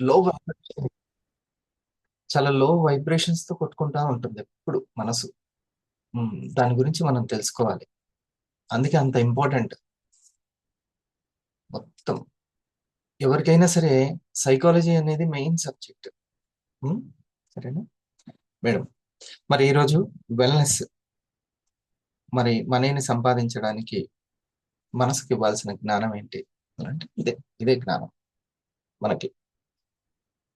లో వైబ్రేషన్, చాలా లో వైబ్రేషన్స్ తో కొట్టుకుంటా ఉంటుంది ఎప్పుడు మనసు. దాని గురించి మనం తెలుసుకోవాలి. అందుకే అంత ఇంపార్టెంట్. మొత్తం ఎవరికైనా సరే సైకాలజీ అనేది మెయిన్ సబ్జెక్ట్. సరేనా మేడం? మరి ఈరోజు వెల్నెస్, మరి మనీని సంపాదించడానికి మనసుకి ఇవ్వాల్సిన జ్ఞానం ఏంటి అంటే ఇదే ఇదే జ్ఞానం. మనకి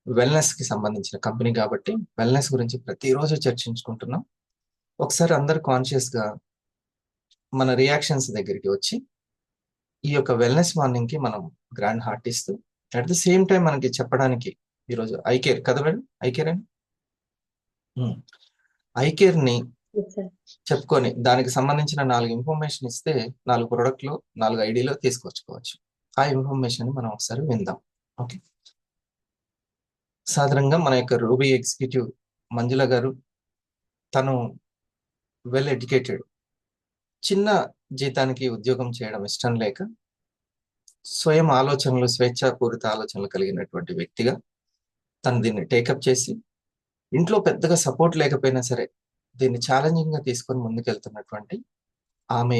వెల్నెస్ కి సంబంధించిన కంపెనీ కాబట్టి వెల్నెస్ గురించి ప్రతిరోజు చర్చించుకుంటున్నాం. ఒకసారి అందరు కాన్షియస్ గా మన రియాక్షన్స్ దగ్గరికి వచ్చి ఈ యొక్క వెల్నెస్ మార్నింగ్ కి మనం గ్రాండ్ హార్ట్ ఇస్తూ, అట్ ద సేమ్ టైం మనకి చెప్పడానికి ఈరోజు ఐకేర్ కదా మేడం, ఐకేర్ అండి, ఐకేర్ ని చెప్పుకొని దానికి సంబంధించిన 4 ఇన్ఫర్మేషన్ ఇస్తే 4 ప్రొడక్ట్లు 4 ఐడీలో తీసుకొచ్చుకోవచ్చు. ఆ ఇన్ఫర్మేషన్ మనం ఒకసారి విందాం. ఓకే. సాధారణంగా మన యొక్క రూబీ ఎగ్జిక్యూటివ్ మంజుల గారు, తను వెల్ ఎడ్యుకేటెడ్, చిన్న జీతానికి ఉద్యోగం చేయడం ఇష్టం లేక స్వయం ఆలోచనలు, స్వేచ్ఛాపూరిత ఆలోచనలు కలిగినటువంటి వ్యక్తిగా తను దీన్ని టేకప్ చేసి, ఇంట్లో పెద్దగా సపోర్ట్ లేకపోయినా సరే దీన్ని ఛాలెంజింగ్ గా తీసుకొని ముందుకెళ్తున్నటువంటి ఆమె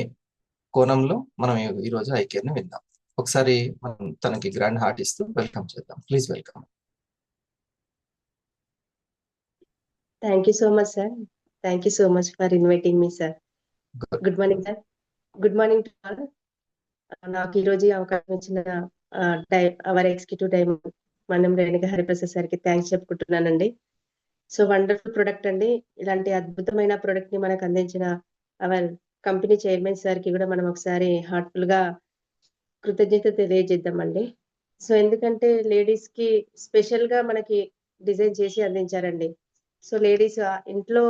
కోణంలో మనం ఈరోజు ఐకేర్ని విందాం. ఒకసారి మనం తనకి గ్రాండ్ హార్ట్ ఇస్తూ వెల్కమ్ చేద్దాం. Please welcome. Thank you so much, sir. Thank you so much for inviting me, sir. Good morning, sir. Good morning to all. నాకు ఈరోజు ఈ అవకాశం ఇచ్చిన అవర్ ఎగ్జిక్యూటివ్ టైం మనం రేణుక హరిప్రసాద్ సార్కి థ్యాంక్స్ చెప్పుకుంటున్నానండి. సో వండర్ఫుల్ ప్రొడక్ట్ అండి. ఇలాంటి అద్భుతమైన ప్రొడక్ట్ ని మనకు అందించిన అవర్ కంపెనీ చైర్మన్ సార్కి కూడా మనం ఒకసారి హార్ట్ఫుల్ గా కృతజ్ఞత తెలియజేద్దామండి. సో ఎందుకంటే లేడీస్ కి స్పెషల్ గా మనకి డిజైన్ చేసి అందించారండి. సో లేడీస్ ఇంట్లో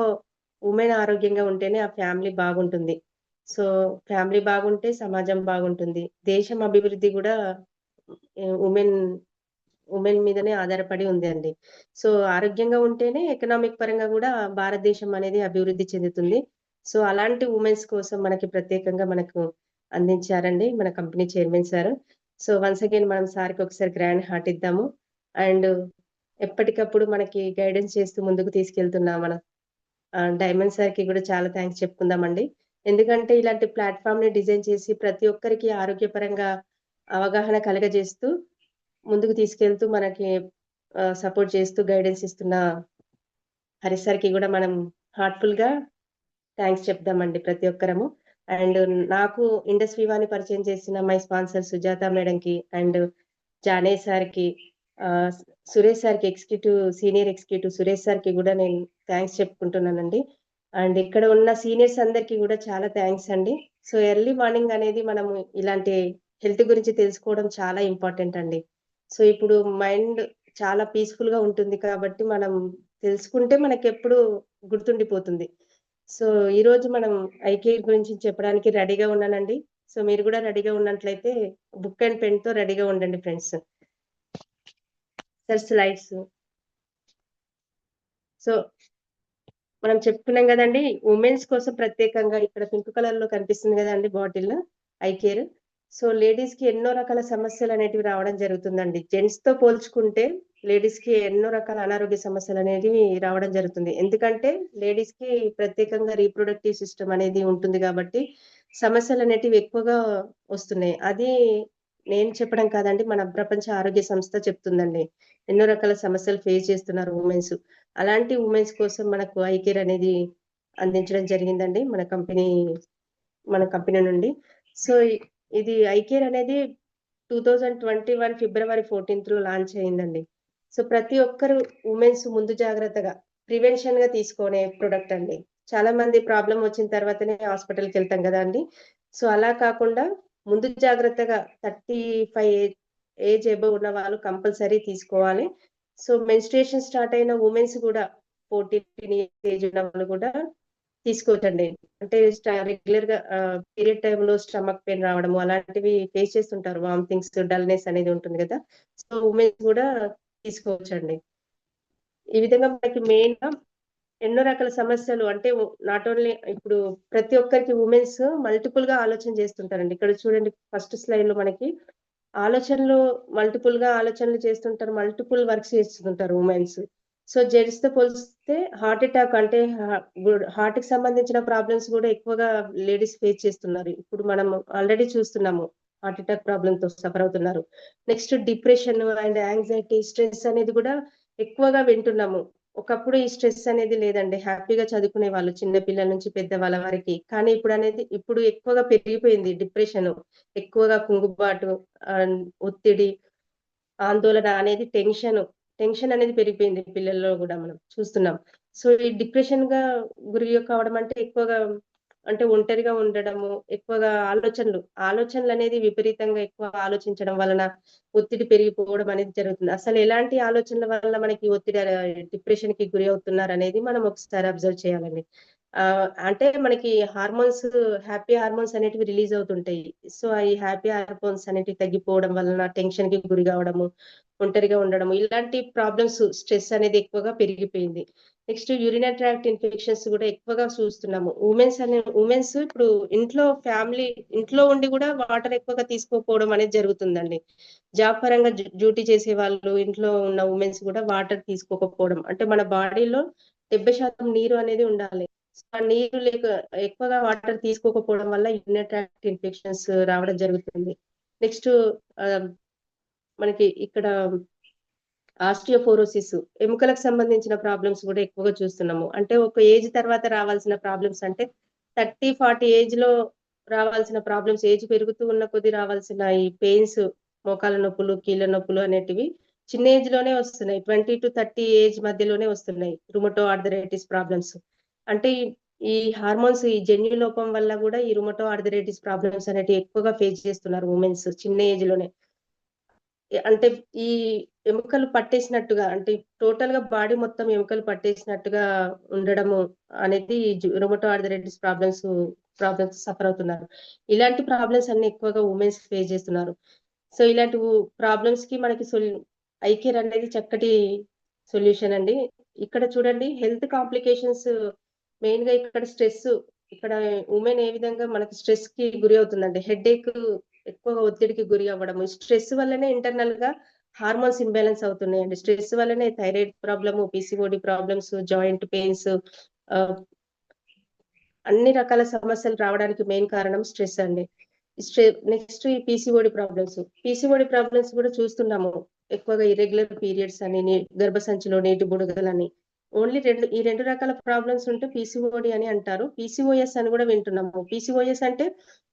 ఉమెన్ ఆరోగ్యంగా ఉంటేనే ఆ ఫ్యామిలీ బాగుంటుంది. సో ఫ్యామిలీ బాగుంటే సమాజం బాగుంటుంది. దేశం అభివృద్ధి కూడా ఉమెన్ ఉమెన్ మీదనే ఆధారపడి ఉంది అండి. సో ఆరోగ్యంగా ఉంటేనే ఎకనామిక్ పరంగా కూడా భారతదేశం అనేది అభివృద్ధి చెందుతుంది. సో అలాంటి ఉమెన్స్ కోసం మనకి ప్రత్యేకంగా మనకు అందించారండి మన company chairman sir. So once again మనం సార్కి ఒకసారి గ్రాండ్ హార్ట్ ఇద్దాము. అండ్ ఎప్పటికప్పుడు మనకి గైడెన్స్ చేస్తూ ముందుకు తీసుకెళ్తున్న మన డైమండ్ సార్కి కూడా చాలా థ్యాంక్స్ చెప్పుకుందామండి. ఎందుకంటే ఇలాంటి ప్లాట్ఫామ్ ని డిజైన్ చేసి ప్రతి ఒక్కరికి ఆరోగ్యపరంగా అవగాహన కలగజేస్తూ ముందుకు తీసుకెళ్తూ మనకి సపోర్ట్ చేస్తూ గైడెన్స్ ఇస్తున్న హరి సార్కి కూడా మనం హార్ట్ఫుల్ గా థ్యాంక్స్ చెప్దామండి ప్రతి ఒక్కరము. అండ్ నాకు ఇండస్ వివాని పరిచయం చేసిన మై స్పాన్సర్ సుజాత మేడంకి అండ్ జానే సార్కి, సురేష్ సార్కి, సీనియర్ ఎగ్జిక్యూటివ్ సురేష్ సార్కి కూడా నేను థ్యాంక్స్ చెప్పుకుంటున్నానండి. అండ్ ఇక్కడ ఉన్న సీనియర్స్ అందరికీ కూడా చాలా థ్యాంక్స్ అండి. సో ఎర్లీ మార్నింగ్ అనేది మనము ఇలాంటి హెల్త్ గురించి తెలుసుకోవడం చాలా ఇంపార్టెంట్ అండి. సో ఇప్పుడు మైండ్ చాలా పీస్ఫుల్ గా ఉంటుంది కాబట్టి మనం తెలుసుకుంటే మనకి ఎప్పుడు గుర్తుండిపోతుంది. సో ఈ రోజు మనం ఐకేర్ గురించి చెప్పడానికి రెడీగా ఉన్నానండి. సో మీరు కూడా రెడీగా ఉన్నట్లయితే బుక్ అండ్ పెన్ తో రెడీగా ఉండండి ఫ్రెండ్స్. Sir slides. సో మనం చెప్పుకున్నాం కదండి ఉమెన్స్ కోసం ప్రత్యేకంగా ఇక్కడ పింక్ కలర్ లో కనిపిస్తుంది కదండి బాటిల్ ఐకేర్. సో లేడీస్ కి ఎన్నో రకాల సమస్యలు అనేటివి రావడం జరుగుతుందండి. జెంట్స్ తో పోల్చుకుంటే లేడీస్ కి ఎన్నో రకాల అనారోగ్య సమస్యలు అనేవి రావడం జరుగుతుంది. ఎందుకంటే లేడీస్ కి ప్రత్యేకంగా రీప్రొడక్టివ్ సిస్టమ్ అనేది ఉంటుంది కాబట్టి సమస్యలు అనేటివి ఎక్కువగా వస్తున్నాయి. అది నేను చెప్పడం కాదండి, మన ప్రపంచ ఆరోగ్య సంస్థ చెప్తుందండి. ఎన్నో రకాల సమస్యలు ఫేస్ చేస్తున్నారు ఉమెన్స్. అలాంటి ఉమెన్స్ కోసం మనకు ఐకేర్ అనేది అందించడం జరిగిందండి మన కంపెనీ నుండి. సో ఇది ఐకేర్ అనేది 2021 ఫిబ్రవరి 14th లో లాంచ్ అయిందండి. సో ప్రతి ఒక్కరు ఉమెన్స్ ముందు జాగ్రత్తగా ప్రివెన్షన్ గా తీసుకునే ప్రొడక్ట్ అండి. చాలా మంది ప్రాబ్లం వచ్చిన తర్వాతనే హాస్పిటల్కి వెళ్తాం కదా అండి. సో అలా కాకుండా ముందు జాగ్రత్తగా 35 ఏజ్ అబవ్ ఉన్న వాళ్ళు కంపల్సరీ తీసుకోవాలి. సో మెన్స్ట్రుయేషన్ స్టార్ట్ అయిన ఉమెన్స్ కూడా 14 ఏజ్ ఉన్న వాళ్ళు కూడా తీసుకోవచ్చండి. అంటే రెగ్యులర్ గా పీరియడ్ టైంలో స్టమక్ పెయిన్ రావడము అలాంటివి ఫేస్ చేస్తుంటారు. వామిటింగ్స్, డల్నెస్ అనేది ఉంటుంది కదా. సో ఉమెన్స్ కూడా తీసుకోవచ్చండి. ఈ విధంగా మనకి మెయిన్ గా ఎన్నో రకాల సమస్యలు అంటే నాట్ ఓన్లీ ఇప్పుడు ప్రతి ఒక్కరికి ఉమెన్స్ మల్టిపుల్ గా ఆలోచన చేస్తుంటారండి. ఇక్కడ చూడండి ఫస్ట్ స్లైడ్ లో మనకి ఆలోచనలు గా ఆలోచనలు చేస్తుంటారు. మల్టిపుల్ వర్క్స్ చేస్తుంటారు ఉమెన్స్. సో, జెంట్స్‌తో పోలిస్తే హార్ట్ అటాక్ అంటే హార్ట్‌కి సంబంధించిన ప్రాబ్లమ్స్ గూడా ఎక్కువగా లేడీస్ ఫేస్ చేస్తున్నారు. ఇప్పుడు మనం ఆల్రెడీ చూస్తున్నాము. హార్ట్ అటాక్ ప్రాబ్లమ్‌తో సఫర్ అవుతున్నారు. Next depression and anxiety, stress అనేది గూడా ఎక్కువగా వింటున్నాము. ఒకప్పుడు ఈ స్ట్రెస్ అనేది లేదండి. హ్యాపీగా చదువుకునేవాళ్ళు చిన్న పిల్లల నుంచి పెద్దవాళ్ళ వరకి. కానీ ఇప్పుడు ఎక్కువగా పెరిగిపోయింది డిప్రెషను. ఎక్కువగా కుంగుబాటు, అండ్ ఒత్తిడి, ఆందోళన అనేది టెన్షన్ అనేది పెరిగిపోయింది పిల్లల్లో గూడా మనం చూస్తున్నాం. సో, ఈ డిప్రెషన్‌గా గురి కావడం అంటే ఎక్కువగా అంటే ఒంటరిగా ఉండడము, ఎక్కువగా ఆలోచనలనేది విపరీతంగా ఎక్కువ ఆలోచించడం వలన ఒత్తిడి పెరిగిపోవడం అనేది జరుగుతుంది. అసలు ఎలాంటి ఆలోచనల వల్ల మనకి ఒత్తిడి డిప్రెషన్‌కి గురి అవుతున్నారనేది మనం ఒకసారి అబ్జర్వ్ చేయాలండి. అంటే మనకి హ్యాపీ హార్మోన్స్ అనేటివి రిలీజ్ అవుతుంటాయి. సో, ఈ హ్యాపీ హార్మోన్స్ అనేటివి తగ్గిపోవడం వలన టెన్షన్‌కి గురి కావడము, ఒంటరిగా ఉండడము, ఇలాంటి స్ట్రెస్ అనేది ఎక్కువగా పెరిగిపోయింది. నెక్స్ట్ యూరినరీ ట్రాక్ట్ ఇన్ఫెక్షన్స్ గూడా ఎక్కువగా చూస్తున్నాము. ఉమెన్స్ ఇప్పుడు ఇంట్లో ఉండి గూడా వాటర్ ఎక్కువగా తీసుకోకపోవడం అనేది జరుగుతుందండి. జాబ్ పరంగా డ్యూటీ చేసేవాళ్ళు, ఇంట్లో ఉన్న ఉమెన్స్ గూడా వాటర్ తీసుకోకపోవడం. అంటే మన బాడీలో 70% నీరు అనేది ఉండాలి. సో, ఆ నీరు ఎక్కువగా వాటర్ తీసుకోకపోవడం వల్ల యూరినరీ ట్రాక్ట్ ఇన్ఫెక్షన్స్ రావడం జరుగుతుంది. నెక్స్ట్ ఆహ్, మనకి ఇక్కడ ఆస్టియోపోరోసిస్, ఎముకలకు సంబంధించిన ప్రాబ్లమ్స్ గూడా ఎక్కువగా చూస్తున్నాము. అంటే ఒక ఏజ్ తర్వాత రావాల్సిన ప్రాబ్లమ్స్ అంటే 30, 40 ఏజ్‌లో రావాల్సిన ప్రాబ్లమ్స్, ఏజ్ పెరుగుతూ ఉన్న కొద్దీ రావాల్సిన ఈ పెయిన్స్, మోకాళ్ళ నొప్పులు, కీళ్ళ నొప్పులు అనేటివి చిన్న ఏజ్‌లోనే వస్తున్నాయి. 20-30 ఏజ్ మధ్యలోనే వస్తున్నాయి. రుమటో ఆర్థరైటిస్ ప్రాబ్లమ్స్. అంటే ఈ ఈ జన్యు లోపం వల్ల గూడా ఈ రుమటో ఆర్థరైటిస్ ప్రాబ్లమ్స్ అనేటివి ఎక్కువగా ఫేస్ చేస్తున్నారు వుమెన్స్ చిన్న ఏజ్‌లోనే. అంటే ఈ ఎముకలు పట్టేసినట్టుగా, అంటే టోటల్‌గా బాడీ మొత్తం ఎముకలు పట్టేసినట్టుగా ఉండడము అనేది రుమటో ఆర్థరైటిస్ ప్రాబ్లమ్స్ సఫర్ అవుతున్నారు. ఇలాంటి ప్రాబ్లమ్స్ అన్నీ ఎక్కువగా వుమెన్స్ ఫేస్ చేస్తున్నారు. సో, ఇలాంటి ప్రాబ్లమ్స్‌కి మనకి ఐ కేర్ అనేది చక్కటి సొల్యూషన్ అండి. ఇక్కడ చూడండి, హెల్త్ కాంప్లికేషన్స్ మెయిన్‌గా ఇక్కడ వుమెన్ ఏ విధంగా మనకి స్ట్రెస్‌కి గురి అవుతుందంటే హెడేక్, ఎక్కువగా ఒత్తిడికి గురి అవ్వడము. స్ట్రెస్ వల్లనే ఇంటర్నల్‌గా హార్మోన్స్ ఇంబాలెన్స్ అవుతున్నాయండి. స్ట్రెస్ వల్లనే thyroid problem, PCOD problems, joint pains, ఆహ్, అన్ని రకాల సమస్యలు రావడానికి మెయిన్ కారణం స్ట్రెస్ అండి. స్ట్రె నెక్స్ట్ ఈ పీసీఓడీ ప్రాబ్లమ్స్ కూడా చూస్తున్నాము. ఎక్కువగా ఇర్రెగ్యులర్ పీరియడ్స్ అని, గర్భసంచిలో నీటి బుడగలని. ఈ 2 రకాల ప్రాబ్లమ్స్ ఉంటే పీసీఓడీ అని అంటారు. పీసీఓఎస్ అని కూడా వింటున్నాము. పీసీఓఎస్ అంటే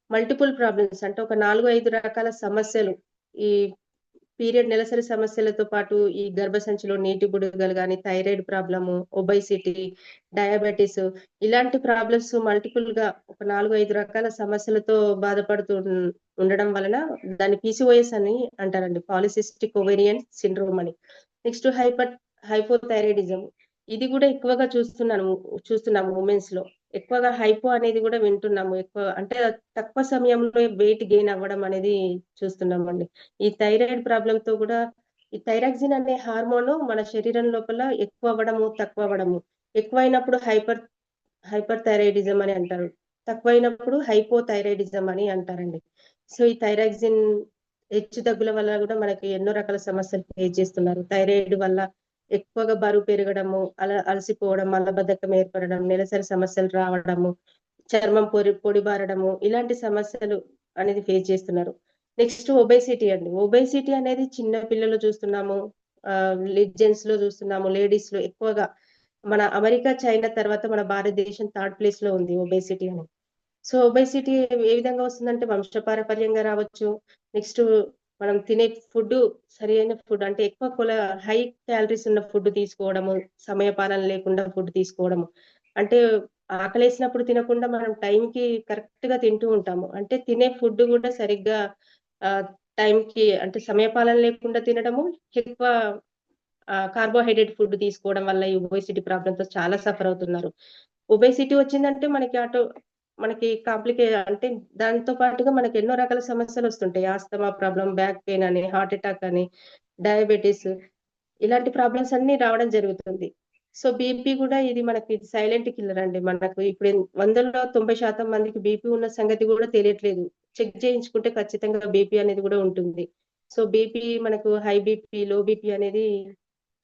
మల్టిపుల్ ప్రాబ్లమ్స్, అంటే ఒక 4, 5 రకాల సమస్యలు. ఈ నెలసరి సమస్యలతో పాటు ఈ గర్భసంచిలో నీటి బుడగలు గాని, థైరాయిడ్ ప్రాబ్లము, ఒబెసిటీ, డయాబెటిస్, ఇలాంటి ప్రాబ్లమ్స్ మల్టిపుల్‌గా ఒక 4, 5 రకాల సమస్యలతో బాధపడుతూ ఉండడం వలన దాన్ని పీసీఓఎస్ అని అంటారండి. పాలిసిస్టిక్ ఓవేరియన్ సిండ్రోమ్ అని. Next hypothyroidism. ఇది గూడా ఎక్కువగా చూస్తున్నాము వుమెన్స్‌లో. ఎక్కువగా హైపో అనేది గూడా వింటున్నాము. అంటే తక్కువ సమయంలో వెయిట్ గెయిన్ అవ్వడం అనేది చూస్తున్నామండి. ఈ థైరాయిడ్ ప్రాబ్లమ్‌తో గూడా ఈ థైరాక్సిన్ అనే హార్మోను మన శరీరం లోపల ఎక్కువ అవ్వడము, తక్కువ అవ్వడము. ఎక్కువైనప్పుడు హైపర్ థైరాయిడిజం అని అంటారు. తక్కువైనప్పుడు హైపోథైరాయిడిజం అని అంటారండి. సో, ఈ థైరాక్సిన్ హెచ్చుతగ్గుల వల్ల గూడా మనకి ఎన్నో రకాల సమస్యలు ఫేస్ చేస్తున్నారు. థైరాయిడ్ వల్ల ఎక్కువగా బరువు పెరగడము, అలసిపోవడం, మలబద్ధకం ఏర్పడడం, నెలసరి సమస్యలు రావడము, చర్మం పొడిబారడము, ఇలాంటి సమస్యలు అనేది ఫేస్ చేస్తున్నారు. నెక్స్ట్ ఒబేసిటీ అండి. ఒబేసిటీ అనేది చిన్న పిల్లలు చూస్తున్నాము. జెంట్స్‌లో చూస్తున్నాము. లేడీస్‌లో ఎక్కువగా మన అమెరికా, చైనా తర్వాత మన భారతదేశం థర్డ్ ప్లేస్‌లో ఉంది ఒబేసిటీ అని. సో, ఒబేసిటీ ఏ విధంగా వస్తుందంటే వంశపారపర్యంగా రావచ్చు. నెక్స్ట్ మనం తినే సరియైన ఫుడ్ అంటే హై క్యాలరీస్ ఉన్న ఫుడ్ తీసుకోవడము, సమయపాలన లేకుండా ఫుడ్ తీసుకోవడము. అంటే ఆకలేసినప్పుడు తినకుండా మనం టైంకి కరెక్ట్‌గా తింటూ ఉంటాము. అంటే తినే ఫుడ్ గూడా సరిగ్గా ఆహ్, టైంకి అంటే సమయపాలన లేకుండా తినడము, ఎక్కువ కార్బోహైడ్రేట్ ఫుడ్ తీసుకోవడం వల్ల ఈ ఒబేసిటీ ప్రాబ్లమ్‌తో చాలా సఫర్ అవుతున్నారు. ఒబేసిటీ వచ్చిందంటే అంటే దాంతో పాటుగా మనకి ఎన్నో రకాల సమస్యలొస్తుంటాయి. ఆస్తమా ప్రాబ్లమ్, బ్యాక్ పెయిన్ అని, హార్ట్ అటాక్ అని, డయాబెటిస్, ఇలాంటి ప్రాబ్లమ్స్ అన్నీ రావడం జరుగుతుంది. సో, బీపీ గూడా ఇది మనకి సైలెంట్ కిల్లర్ అండి. మనకు ఇప్పుడు 100లో 90% మందికి బీపీ ఉన్న సంగతి గూడా తెలియట్లేదు. చెక్ చేయించుకుంటే ఖచ్చితంగా బీపీ అనేది గూడా ఉంటుంది. సో బీపీ మనకు హై బీపీ, లో బీపీ అనేది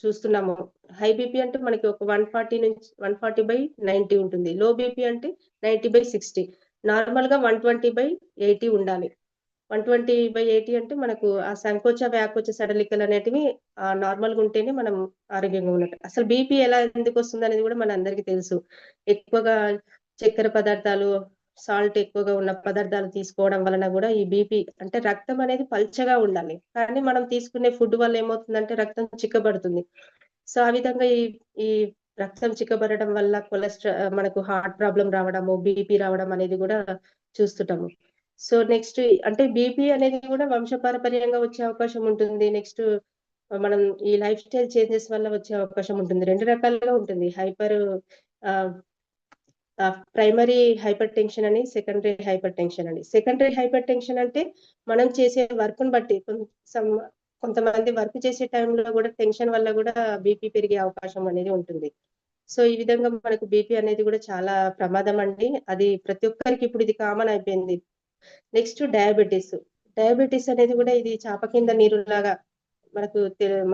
చూస్తున్నాము. హై బీపీ అంటే మనకి ఒక 140 నుంచి 140/90 ఉంటుంది. లో బీపీ అంటే 90/60. నార్మల్‌గా 120/80 ఉండాలి. 120/80 అంటే మనకు ఆ సంకోచ, వ్యాకోచ సడలికలనేటివి నార్మల్‌గా ఉంటేనే మనం ఆరోగ్యంగా ఉన్నట్టు. అసలు బీపీ ఎలా ఎందుకొస్తుందనేది గూడా మనందరికీ తెలుసు. ఎక్కువగా చక్కెర పదార్థాలు, సాల్ట్ ఎక్కువగా ఉన్న పదార్థాలు తీసుకోవడం వలన గూడా ఈ బీపీ అంటే రక్తం అనేది పల్చగా ఉండాలి. కానీ మనం తీసుకునే ఫుడ్ వల్ల ఏమవుతుందంటే రక్తం చిక్కబడుతుంది. సో, ఆ విధంగా ఈ ఈ రక్తం చిక్కబడడం వల్ల మనకు హార్ట్ ప్రాబ్లమ్ రావడము, బీపీ రావడం అనేది గూడా చూస్తుంటాము. సో, నెక్స్ట్ అంటే బీపీ అనేది గూడా వంశపారపర్యంగా వచ్చే అవకాశం ఉంటుంది. నెక్స్ట్ మనం ఈ లైఫ్ స్టైల్ చేంజెస్ వల్ల వచ్చే అవకాశం ఉంటుంది. 2 రకాలుగా ఉంటుంది. ఆహ్, ప్రైమరీ హైపర్ టెన్షన్ అని, సెకండరీ హైపర్ టెన్షన్ అని. సెకండరీ హైపర్ టెన్షన్ అంటే మనం చేసే వర్క్‌ని బట్టి కొంతమంది వర్క్ చేసే టైంలో గూడా టెన్షన్ వల్ల గూడా బీపీ పెరిగే అవకాశం అనేది ఉంటుంది. సో, ఈ విధంగా మనకు బీపీ అనేది గూడా చాలా ప్రమాదం అండి. అది ప్రతి ఒక్కరికి ఇప్పుడు ఇది కామన్ అయిపోయింది. Next diabetes. డయాబెటిస్ అనేది గూడా ఇది చాప కింద నీరులాగా మనకు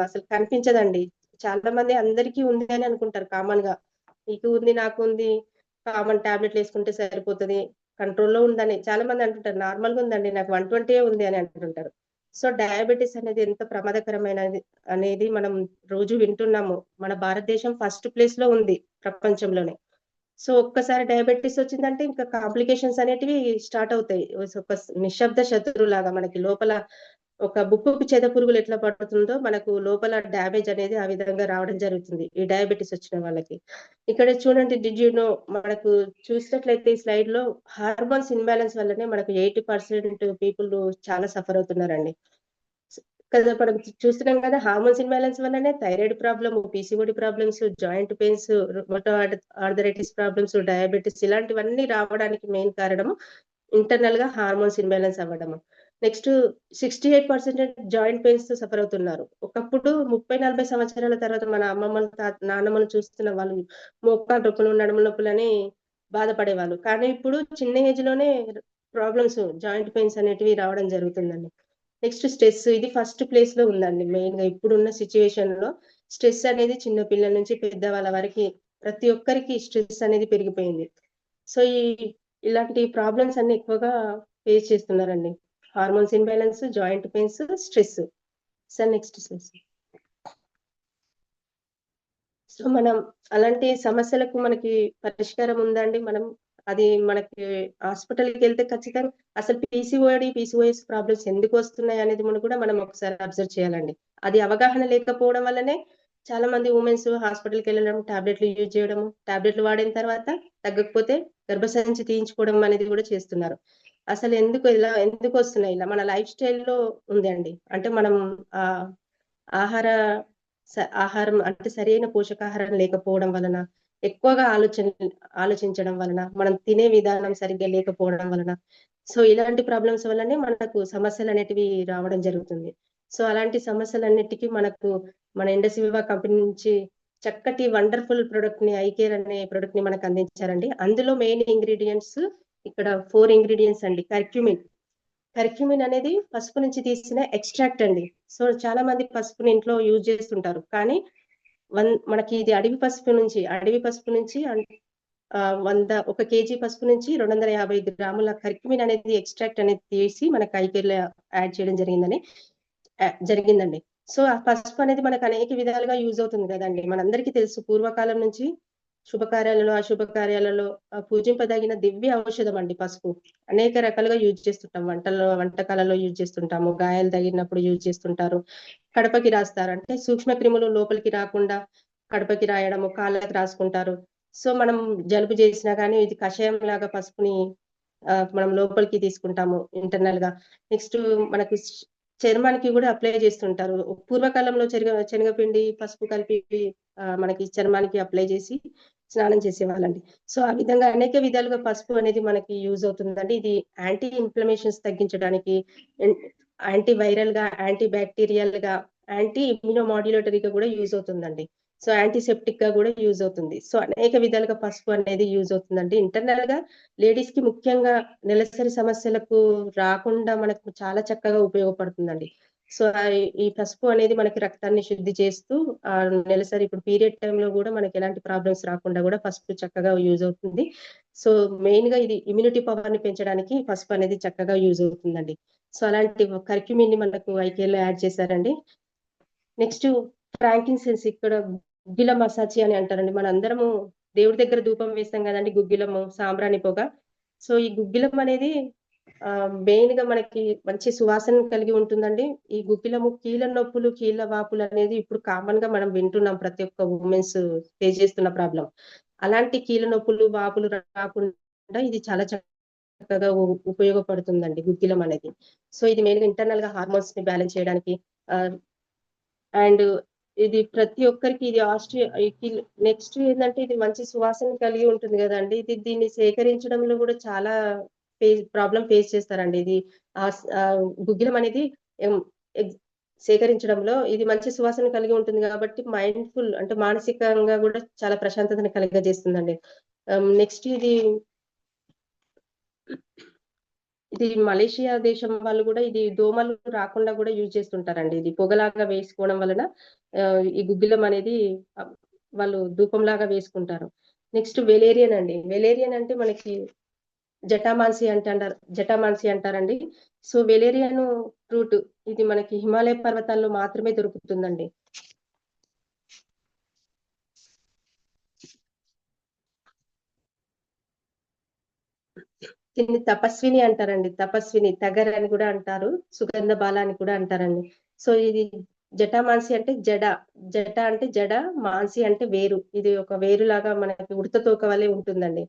అసలు కనిపించదండి. చాలా మంది అందరికీ ఉంది అని అనుకుంటారు కామన్‌గా. నీకు ఉంది, నాకు ఉంది. కామన్ టాబ్లెట్‌లేసుకుంటే సరిపోతది. కంట్రోల్‌లో ఉందని చాలా మంది అంటుంటారు. నార్మల్‌గా ఉందండి. నాకు 120 ఉంది అని అంటుంటారు. సో, డయాబెటిస్ అనేది ఎంత ప్రమాదకరమైనది అనేది మనం రోజు వింటున్నాము. మన భారతదేశం ఫస్ట్ ప్లేస్‌లో ఉంది ప్రపంచంలోనే. సో, ఒక్కసారి డయాబెటిస్ వచ్చిందంటే ఇంకా కాంప్లికేషన్స్ అనేటివి స్టార్ట్ అవుతాయి. ఒక నిశ్శబ్ద శత్రువులాగా మనకి లోపల ఒక బుక్కుకి చెదపురుగులు ఎట్లా పడుతుందో మనకు లోపల డ్యామేజ్ అనేది ఆ విధంగా రావడం జరుగుతుంది. ఈ డయాబెటిస్ వచ్చిన వాళ్ళకి. ఇక్కడ చూడండి డిడ్ యూ నో మనకు చూసినట్లయితే ఈ స్లైడ్‌లో హార్మోన్స్ ఇంబాలెన్స్ వల్లనే మనకు 80% పీపుల్ చాలా సఫర్ అవుతున్నారండి. స్ కదా మనం చూస్తున్నాం కదా! హార్మోన్స్ ఇంబాలెన్స్ వల్లనే thyroid problem, PCOD problems, joint pains, rheumatoid arthritis problems, diabetes ఇలాంటివన్నీ రావడానికి మెయిన్ కారణము ఇంటర్నల్‌గా హార్మోన్స్ ఇంబాలెన్స్ అవ్వడము. నెక్స్ట్ 68% జాయింట్ పెయిన్స్‌తో సఫర్ అవుతున్నారు. ఒకప్పుడు 30, 40 సంవత్సరాల తర్వాత మన అమ్మమ్మలు, నాన్నమ్మలు చూస్తున్న వాళ్ళు మోకాలు నొప్పులు, నడుము నొప్పులని బాధపడేవాళ్ళు. కానీ ఇప్పుడు చిన్న ఏజ్‌లోనే ప్రాబ్లమ్స్ జాయింట్ పెయిన్స్ అనేటివి రావడం జరుగుతుందండి. నెక్స్ట్ స్ట్రెస్ ఇది ఫస్ట్ ప్లేస్‌లో ఉందండి మెయిన్‌గా ఇప్పుడున్న సిట్యుయేషన్‌లో. స్ట్రెస్ అనేది చిన్న పిల్లల నుంచి పెద్దవాళ్ళ వరకి ప్రతి ఒక్కరికి స్ట్రెస్ అనేది పెరిగిపోయింది. సో, ఇలాంటి ప్రాబ్లమ్స్ అన్నీ ఎక్కువగా ఫేస్ చేస్తున్నారండి. Hormones imbalance, joint pains, stress. Sir next sir. So, మనం అలాంటి సమస్యలకు మనకి పరిష్కారం ఉందా అండి? అది మనకి హాస్పిటల్‌కెళ్తే ఖచ్చితంగా అసలు పీసీఓడీ, పీసీఓఎస్ ప్రాబ్లమ్స్ ఎందుకొస్తున్నాయనేది కూడా మనం ఒకసారి అబ్జర్వ్ చేయాలండి. అది అవగాహన లేకపోవడం వల్లనే చాలా మంది వుమెన్స్ హాస్పిటల్‌కెళ్ళడం, టాబ్లెట్‌లు యూజ్ చేయడము, టాబ్లెట్‌లు వాడిన తర్వాత తగ్గకపోతే గర్భసంచి తీయించుకోవడం అనేది కూడా చేస్తున్నారు. అసలు ఎందుకొస్తున్నాయి ఇలా? మన లైఫ్ స్టైల్‌లో ఉందండి. అంటే మనం ఆహ్, ఆహార ఆహారం అంటే సరైన పోషకాహారం లేకపోవడం వలన, ఎక్కువగా ఆలోచించడం వలన, మనం తినే విధానం సరిగ్గా లేకపోవడం వలన, సో, ఇలాంటి ప్రాబ్లమ్స్ వల్లనే మనకు సమస్యలనేటివి రావడం జరుగుతుంది. సో, అలాంటి సమస్యలన్నిటికి మన ఇండస్ఇవివా కంపెనీ నుంచి చక్కటి వండర్‌ఫుల్ ప్రొడక్ట్‌ని ఐ కేర్ అనే ప్రొడక్ట్‌ని మనకు అందించారండి. అందులో మెయిన్ ఇంగ్రీడియెంట్స్ ఇక్కడ 4 ఇంగ్రీడియెంట్స్ అండి. కర్క్యూమిన్. కర్క్యూమిన్ అనేది పసుపు నుంచి తీసిన ఎక్స్‌ట్రాక్ట్ అండి. సో, చాలా మంది పసుపుని ఇంట్లో యూజ్ చేస్తుంటారు. కానీ మనకి ఇది అడవి పసుపు నుంచి 1 కేజీ పసుపు నుంచి 250 గ్రాముల కర్క్యూమిన్ అనేది ఎక్స్‌ట్రాక్ట్ అనేది తీసి మన కైకిర్‌లో యాడ్ చేయడం జరిగిందండి. సో, ఆ పసుపు అనేది మనకు అనేక విధాలుగా యూజ్ అవుతుంది గదండీ! మనందరికీ తెలుసు పూర్వకాలం నుంచి శుభకార్యాలలో, అశుభ కార్యాలలో పూజింపదగిన దివ్య ఔషధం అండి పసుపు. అనేక రకాలుగా యూజ్ చేస్తుంటాం. వంటకాలలో యూజ్ చేస్తుంటాము. గాయాలు తగిలినప్పుడు యూజ్ చేస్తుంటారు. కడపకి రాస్తారు. అంటే సూక్ష్మ క్రిములు లోపలికి రాకుండా కడపకి రాయడము, కాళ్ళకి రాసుకుంటారు. సో, మనం జలుబు చేసినా గానీ ఇది కషాయంలాగా పసుపుని మనం లోపలికి తీసుకుంటాము ఇంటర్నల్‌గా. నెక్స్ట్ మనకు చర్మానికి గూడా అప్లై చేస్తుంటారు. పూర్వకాలంలో శనగపిండి, పసుపు కలిపి మనకి చర్మానికి అప్లై చేసి స్నానం చేసేవాళ్ళండి. సో, ఆ విధంగా అనేక విధాలుగా పసుపు అనేది మనకి యూజ్ అవుతుందండి. ఇది యాంటీ ఇన్‌ఫ్లమేషన్స్ తగ్గించడానికి, ఎన్ యాంటీ వైరల్‌గా, యాంటీ బాక్టీరియల్‌గా, యాంటీ ఇమ్యునోమాడ్యులేటరీగా గూడా యూజ్ అవుతుందండి. సో, యాంటీసెప్టిక్‌గా గూడా యూజ్ అవుతుంది. సో, అనేక విధాలుగా పసుపు అనేది యూజ్ అవుతుందండి. ఇంటర్నల్‌గా లేడీస్‌కి ముఖ్యంగా నెలసరి సమస్యలకు రాకుండా మనకు చాలా చక్కగా ఉపయోగపడుతుందండి. సో ఈ పసుపు అనేది మనకి రక్తాన్ని శుద్ధి చేస్తూ నెలసరి ఇప్పుడు పీరియడ్ టైంలో కూడా మనకి ఎలాంటి ప్రాబ్లమ్స్ రాకుండా కూడా పసుపు చక్కగా యూజ్ అవుతుంది. సో మెయిన్ గా ఇది ఇమ్యూనిటీ పవర్ ని పెంచడానికి పసుపు అనేది చక్కగా యూజ్ అవుతుందండి. సో అలాంటి కర్క్యూమిన్ ని మనకు ఐకేఎల్ లో యాడ్ చేశారండి. నెక్స్ట్ ఫ్రాంకిన్సెన్స్, ఇక్కడ గుగ్గిల మసాచి అని అంటారండి. మన అందరము దేవుడి దగ్గర ధూపం వేస్తాం కదండి, గుగ్గిలము సాంబ్రాణి పొగ. సో ఈ గుగ్గిలం అనేది మెయిన్ గా మనకి మంచి సువాసన కలిగి ఉంటుందండి. ఈ గుగ్గిలము కీళ్ళ నొప్పులు, కీళ్ళ వాపులు అనేది ఇప్పుడు కామన్ గా మనం వింటున్నాం, ప్రతి ఒక్క ఉమెన్స్ ఫేస్ చేస్తున్న ప్రాబ్లం. అలాంటి కీళ్ళ నొప్పులు, వాపులు రాకుండా ఇది చాలా చక్కగా ఉపయోగపడుతుందండి గుగ్గిలం అనేది. సో ఇది మెయిన్ గా ఇంటర్నల్ గా హార్మోన్స్ ని బ్యాలెన్స్ చేయడానికి, అండ్ ఇది ప్రతి ఒక్కరికి ఇది నెక్స్ట్ ఏంటంటే ఇది మంచి సువాసన కలిగి ఉంటుంది కదండి. దీన్ని సేకరించడంలో కూడా చాలా ప్రాబ్లం ఫేస్ చేస్తారండి. ఇది గుగ్గిలం అనేది సేకరించడంలో ఇది మంచి సువాసన కలిగి ఉంటుంది కాబట్టి మైండ్ఫుల్ అంటే మానసికంగా కూడా చాలా ప్రశాంతతని కలిగజేస్తుందండి. నెక్స్ట్ ఇది మలేషియా దేశం వాళ్ళు కూడా ఇది దోమలు రాకుండా కూడా యూజ్ చేస్తుంటారండి. ఇది పొగలాగా వేసుకోవడం వలన ఈ గుగ్గిలం అనేది వాళ్ళు ధూపంలాగా వేసుకుంటారు. నెక్స్ట్ వెలేరియన్ అండి. వెలేరియన్ అంటే మనకి జటామాన్సి అంటారండి. సో వెలేరియన్ ఫ్రూట్ ఇది మనకి హిమాలయ పర్వతాల్లో మాత్రమే దొరుకుతుందండి. దీన్ని తపస్విని అంటారండి. తపస్విని, తగర్ అని కూడా అంటారు, సుగంధ బాల అని కూడా అంటారండి. సో ఇది జటామాన్సి అంటే జట అంటే జడ, మాన్సి అంటే వేరు. ఇది ఒక వేరు లాగా మనకి ఉడత తోక వలె ఉంటుందండి.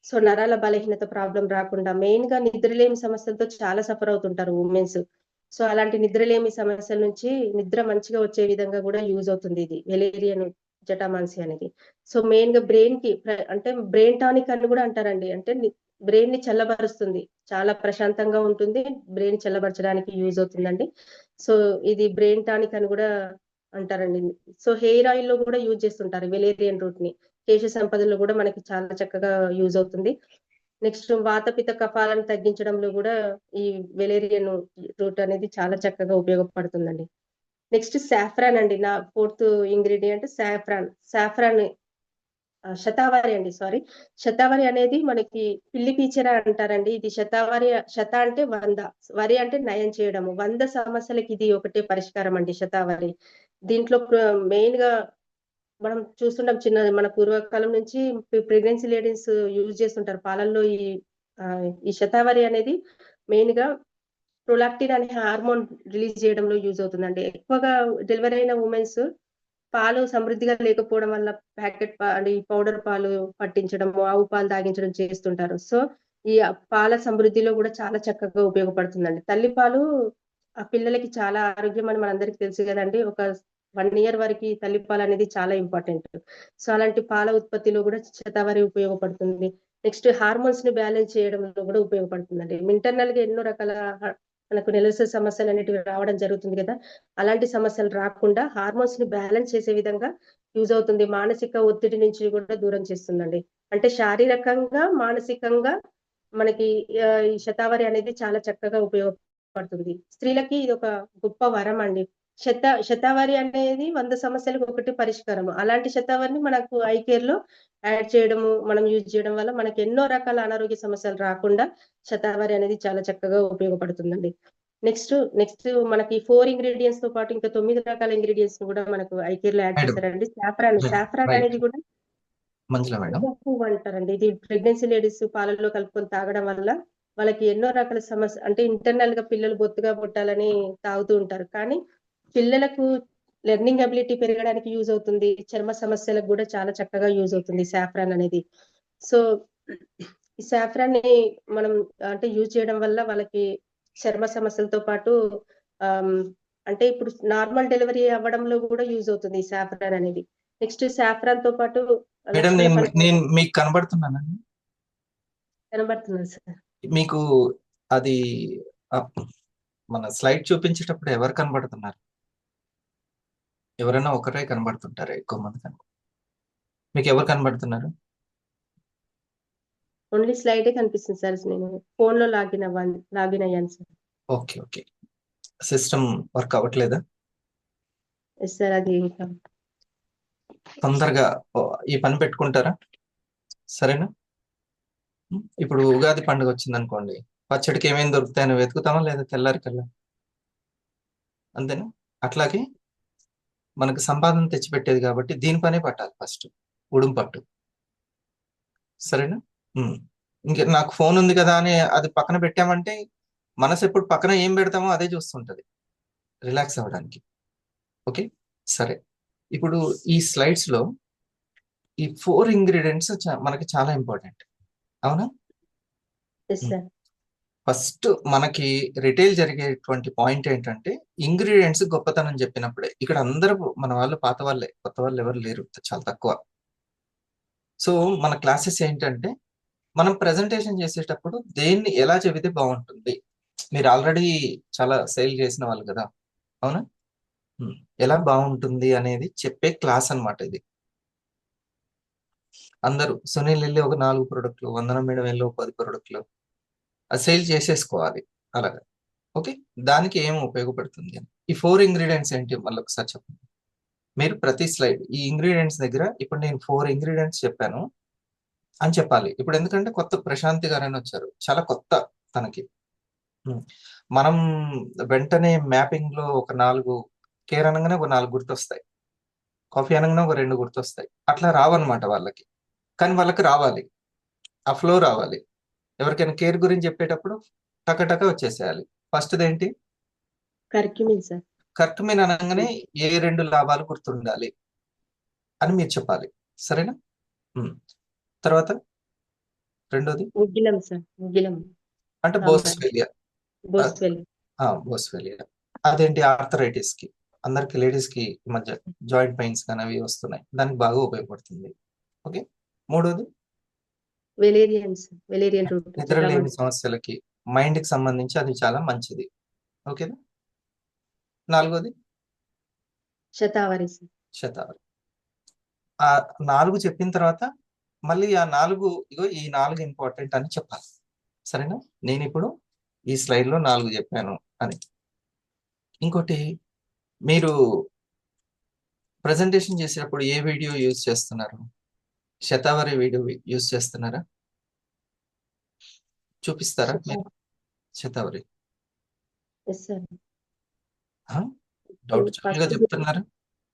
సో నరాల బలహీనత ప్రాబ్లం రాకుండా, మెయిన్ గా నిద్రలేమి సమస్యలతో చాలా సఫర్ అవుతుంటారు ఉమెన్స్. సో అలాంటి నిద్రలేమి సమస్యల నుంచి నిద్ర మంచిగా వచ్చే విధంగా కూడా యూజ్ అవుతుంది ఇది వెలేరియన్ జటామాన్సి అనేది. సో మెయిన్ గా బ్రెయిన్ కి అంటే బ్రెయిన్ టానిక్ అని కూడా అంటారండి. అంటే బ్రెయిన్ ని చల్లబరుస్తుంది, చాలా ప్రశాంతంగా ఉంటుంది, బ్రెయిన్ చల్లబరచడానికి యూజ్ అవుతుందండి. సో ఇది బ్రెయిన్ టానిక్ అని కూడా అంటారండి. సో హెయిర్ ఆయిల్ లో కూడా యూజ్ చేస్తుంటారు వెలేరియన్ రూట్ ని. కేశ సంపదలో కూడా మనకి చాలా చక్కగా యూజ్ అవుతుంది. నెక్స్ట్ వాతపిత కఫాలను తగ్గించడంలో కూడా ఈ వెలేరియన్ రూట్ అనేది చాలా చక్కగా ఉపయోగపడుతుందండి. నెక్స్ట్ సాఫ్రాన్ అండి. నా ఫోర్త్ ఇంగ్రీడియంట్ సాఫ్రాన్ శతావరి అండి, సారీ. శతావరి అనేది మనకి పిల్లి పీచర అంటారండి. ఇది శత అంటే 100, వరి అంటే నయం చేయడము. 100 సమస్యలకి ఇది ఒకటే పరిష్కారం అండి శతావరి. దీంట్లో మెయిన్ గా మనం చూస్తుంటాం, మన పూర్వకాలం నుంచి ప్రెగ్నెన్సీ లేడీస్ యూజ్ చేస్తుంటారు పాలల్లో. ఈ శతావరి అనేది మెయిన్ గా ప్రొలాక్టిన్ అనే హార్మోన్ రిలీజ్ చేయడంలో యూజ్ అవుతుందండి. ఎక్కువగా డెలివరీ అయిన ఉమెన్స్ పాలు సమృద్ధిగా లేకపోవడం వల్ల ప్యాకెట్ అంటే ఈ పౌడర్ పాలు పట్టించడము, ఆవు పాలు తాగించడం చేస్తుంటారు. సో ఈ పాల సమృద్ధిలో కూడా చాలా చక్కగా ఉపయోగపడుతుందండి. తల్లి పాలు ఆ పిల్లలకి చాలా ఆరోగ్యం అని మనందరికి తెలుసు కదండి. ఒక 1 year వరకు తల్లిపాలు అనేది చాలా ఇంపార్టెంట్. సో అలాంటి పాల ఉత్పత్తిలో కూడా శతావరి ఉపయోగపడుతుంది. నెక్స్ట్ హార్మోన్స్ ని బ్యాలెన్స్ చేయడంలో కూడా ఉపయోగపడుతుందండి. ఇంటర్నల్ గా ఎన్నో రకాల మనకు నెలసరి సమస్యలు అనేటివి రావడం జరుగుతుంది కదా. అలాంటి సమస్యలు రాకుండా హార్మోన్స్ ని బ్యాలెన్స్ చేసే విధంగా యూజ్ అవుతుంది. మానసిక ఒత్తిడి నుంచి కూడా దూరం చేస్తుందండి. అంటే శారీరకంగా, మానసికంగా మనకి ఈ శతావరి అనేది చాలా చక్కగా ఉపయోగపడుతుంది. స్త్రీలకి ఇది ఒక గొప్ప వరం అండి. శతావరి అనేది 100 సమస్యలకు ఒకటి పరిష్కారం. అలాంటి శతావరిని మనకు ఐ కేర్ లో యాడ్ చేయడము, మనం యూజ్ చేయడం వల్ల మనకి ఎన్నో రకాల అనారోగ్య సమస్యలు రాకుండా శతావరి అనేది చాలా చక్కగా ఉపయోగపడుతుందండి. నెక్స్ట్ మనకి 4 ఇంగ్రీడియంట్స్ తో పాటు ఇంకా 9 రకాల ఇంగ్రీడియంట్స్ కూడా మనకు ఐ కేర్ లో యాడ్ చేశారండి. Saffron right. అనేది కూడా మంజుల మేడం. పువ్వు అంటారండి. ఇది ప్రెగ్నెన్సీ లేడీస్ పాలల్లో కలుపుకొని తాగడం వల్ల వాళ్ళకి ఎన్నో రకాల సమస్య, అంటే ఇంటర్నల్ గా పిల్లలు బొత్తుగా పుట్టాలని తాగుతూ ఉంటారు, కానీ పిల్లలకు లెర్నింగ్ అబిలిటీ పెరగడానికి యూజ్ అవుతుంది. చర్మ సమస్యలకు కూడా చాలా చక్కగా యూజ్ అవుతుంది సాఫ్రాన్ అనేది. సో ఈ సాఫ్రాన్ ని మనం అంటే యూజ్ చేయడం వల్ల వాళ్ళకి చర్మ సమస్యలతో పాటు అంటే ఇప్పుడు నార్మల్ డెలివరీ అవ్వడంలో కూడా యూజ్ అవుతుంది ఈ సాఫ్రాన్ అనేది. నెక్స్ట్ సాఫ్రాన్ తో పాటు మేడం, లక్షణ నేను మీకు కనబడుతున్నానండి. కనబడుతున్నాను సార్. మీకు అది మన స్లైడ్ చూపించేటప్పుడు ఎవరు కనబడుతున్నారు? ఎవరైనా ఒకరే కనబడుతుంటారు, ఎక్కువ మంది మీకు ఎవరు కనబడుతున్నారు? ఓన్లీ స్లైడే కనిపిస్తుంది సార్. నేను ఫోన్ లో లాగిన్ అయ్యాను సార్. ఓకే. సిస్టమ్ వర్క్ అవ్వట్లేదా? ఎస్ సార్, అది తొందరగా ఈ పని పెట్టుకుంటారా? సరేనా? ఇప్పుడు ఉగాది పండుగ వచ్చింది అనుకోండి, పచ్చడికి ఏమేమి దొరుకుతాయని వెతుకుతామా లేదా తెల్లారి కల్లా? అంతేనా? అట్లాగే మనకు సంపాదన తెచ్చిపెట్టేది కాబట్టి దీని పనే పట్టాలి ఫస్ట్, ఉడుం పట్టు. సరేనా? ఉమ్. ఇంక నాకు ఫోన్ ఉంది కదా అని అది పక్కన పెట్టామంటే మనసు ఎప్పుడు పక్కన ఏం పెడతామో అదే చూస్తుంటది, రిలాక్స్ అవ్వడానికి. ఓకే, సరే. ఇప్పుడు ఈ స్లైడ్స్ లో ఈ 4 ఇంగ్రీడియంట్స్ మనకి చాలా ఇంపార్టెంట్, అవునా? Yes sir. ఫస్ట్ మనకి రిటైల్ జరిగేటువంటి పాయింట్ ఏంటంటే ఇంగ్రీడియంట్స్ గొప్పతనం చెప్పినప్పుడే. ఇక్కడ అందరూ మన వాళ్ళు పాత వాళ్ళే, కొత్త వాళ్ళు ఎవరు లేరు, చాలా తక్కువ. సో మన క్లాసెస్ ఏంటంటే మనం ప్రెజెంటేషన్ చేసేటప్పుడు దేన్ని ఎలా చెబితే బాగుంటుంది. మీరు ఆల్రెడీ చాలా సేల్ చేసిన వాళ్ళు కదా, అవునా? ఉమ్. ఎలా బాగుంటుంది అనేది చెప్పే క్లాస్ అన్నమాట ఇది. అందరూ సునీల్ వెళ్ళి ఒక 4 ప్రొడక్ట్లు, వందనం మేడం వెళ్ళి ఒక 10 ప్రొడక్ట్లు అది సేల్ చేసేసుకోవాలి అలాగా. ఓకే, దానికి ఏం ఉపయోగపడుతుంది అని ఈ 4 ఇంగ్రీడియంట్స్ ఏంటి మళ్ళీ ఒకసారి చెప్పండి. మీరు ప్రతి స్లైడ్ ఈ ఇంగ్రీడియంట్స్ దగ్గర ఇప్పుడు నేను 4 ఇంగ్రీడియంట్స్ చెప్పాను అని చెప్పాలి. ఇప్పుడు ఎందుకంటే కొత్త ప్రశాంతి గారని వచ్చారు, చాలా కొత్త తనకి. ఉమ్. మనం వెంటనే మ్యాపింగ్ లో ఒక 4 కేర్ అనగానే ఒక 4 గుర్తొస్తాయి, కాఫీ అనగానే ఒక 2 గుర్తొస్తాయి, అట్లా రావన్నమాట వాళ్ళకి. కానీ వాళ్ళకి రావాలి, ఆ ఫ్లో రావాలి. ఎవరికైనా కేర్ గురించి చెప్పేటప్పుడు టక వచ్చేసేయాలి. ఫస్ట్ ఏంటి? Curcumin sir. కరెక్ట్ అనగానే ఏ 2 లాభాలు గుర్తుండాలి అని మీరు చెప్పాలి. సరేనా? ఉమ్. తర్వాత రెండోది ముగ్గిలం సార్, ముగ్గిలం. అంటే సాంబ్రాణి. బోస్ఫేలియా. బోస్వెల్. బోస్ఫేలియా అదేంటి? ఆర్థరైటిస్ కి, అందరికి లేడీస్ కి ఈ మధ్య జాయింట్ పెయిన్స్ కానీ అవి వస్తున్నాయి, దానికి బాగా ఉపయోగపడుతుంది. ఓకే. మూడోది వెలేరియన్స్, వెలేరియన్ రూట్, నిద్ర లేని చెటామన్. సమస్యలకి, మైండ్ కి సంబంధించి అది చాలా మంచిది. ఓకేనా? నాలుగోది శతావరి సార్. శతావరి. ఆ 4 చెప్పిన తర్వాత మళ్ళీ ఆ 4 ఇగో ఈ 4 ఇంపార్టెంట్ అని చెప్పాలి. సరేనా? నేను ఇప్పుడు ఈ స్లైడ్ లో 4 చెప్పాను అని. ఇంకోటి, మీరు ప్రజెంటేషన్ చేసేటప్పుడు ఏ వీడియో యూజ్ చేస్తున్నారు? శతావరి వీడియో యూజ్ చేస్తున్నారా? చూపిస్తారా మీరు శతావరి? Yes sir. డౌట్ గా ఫస్ట్ చెప్తున్నారు,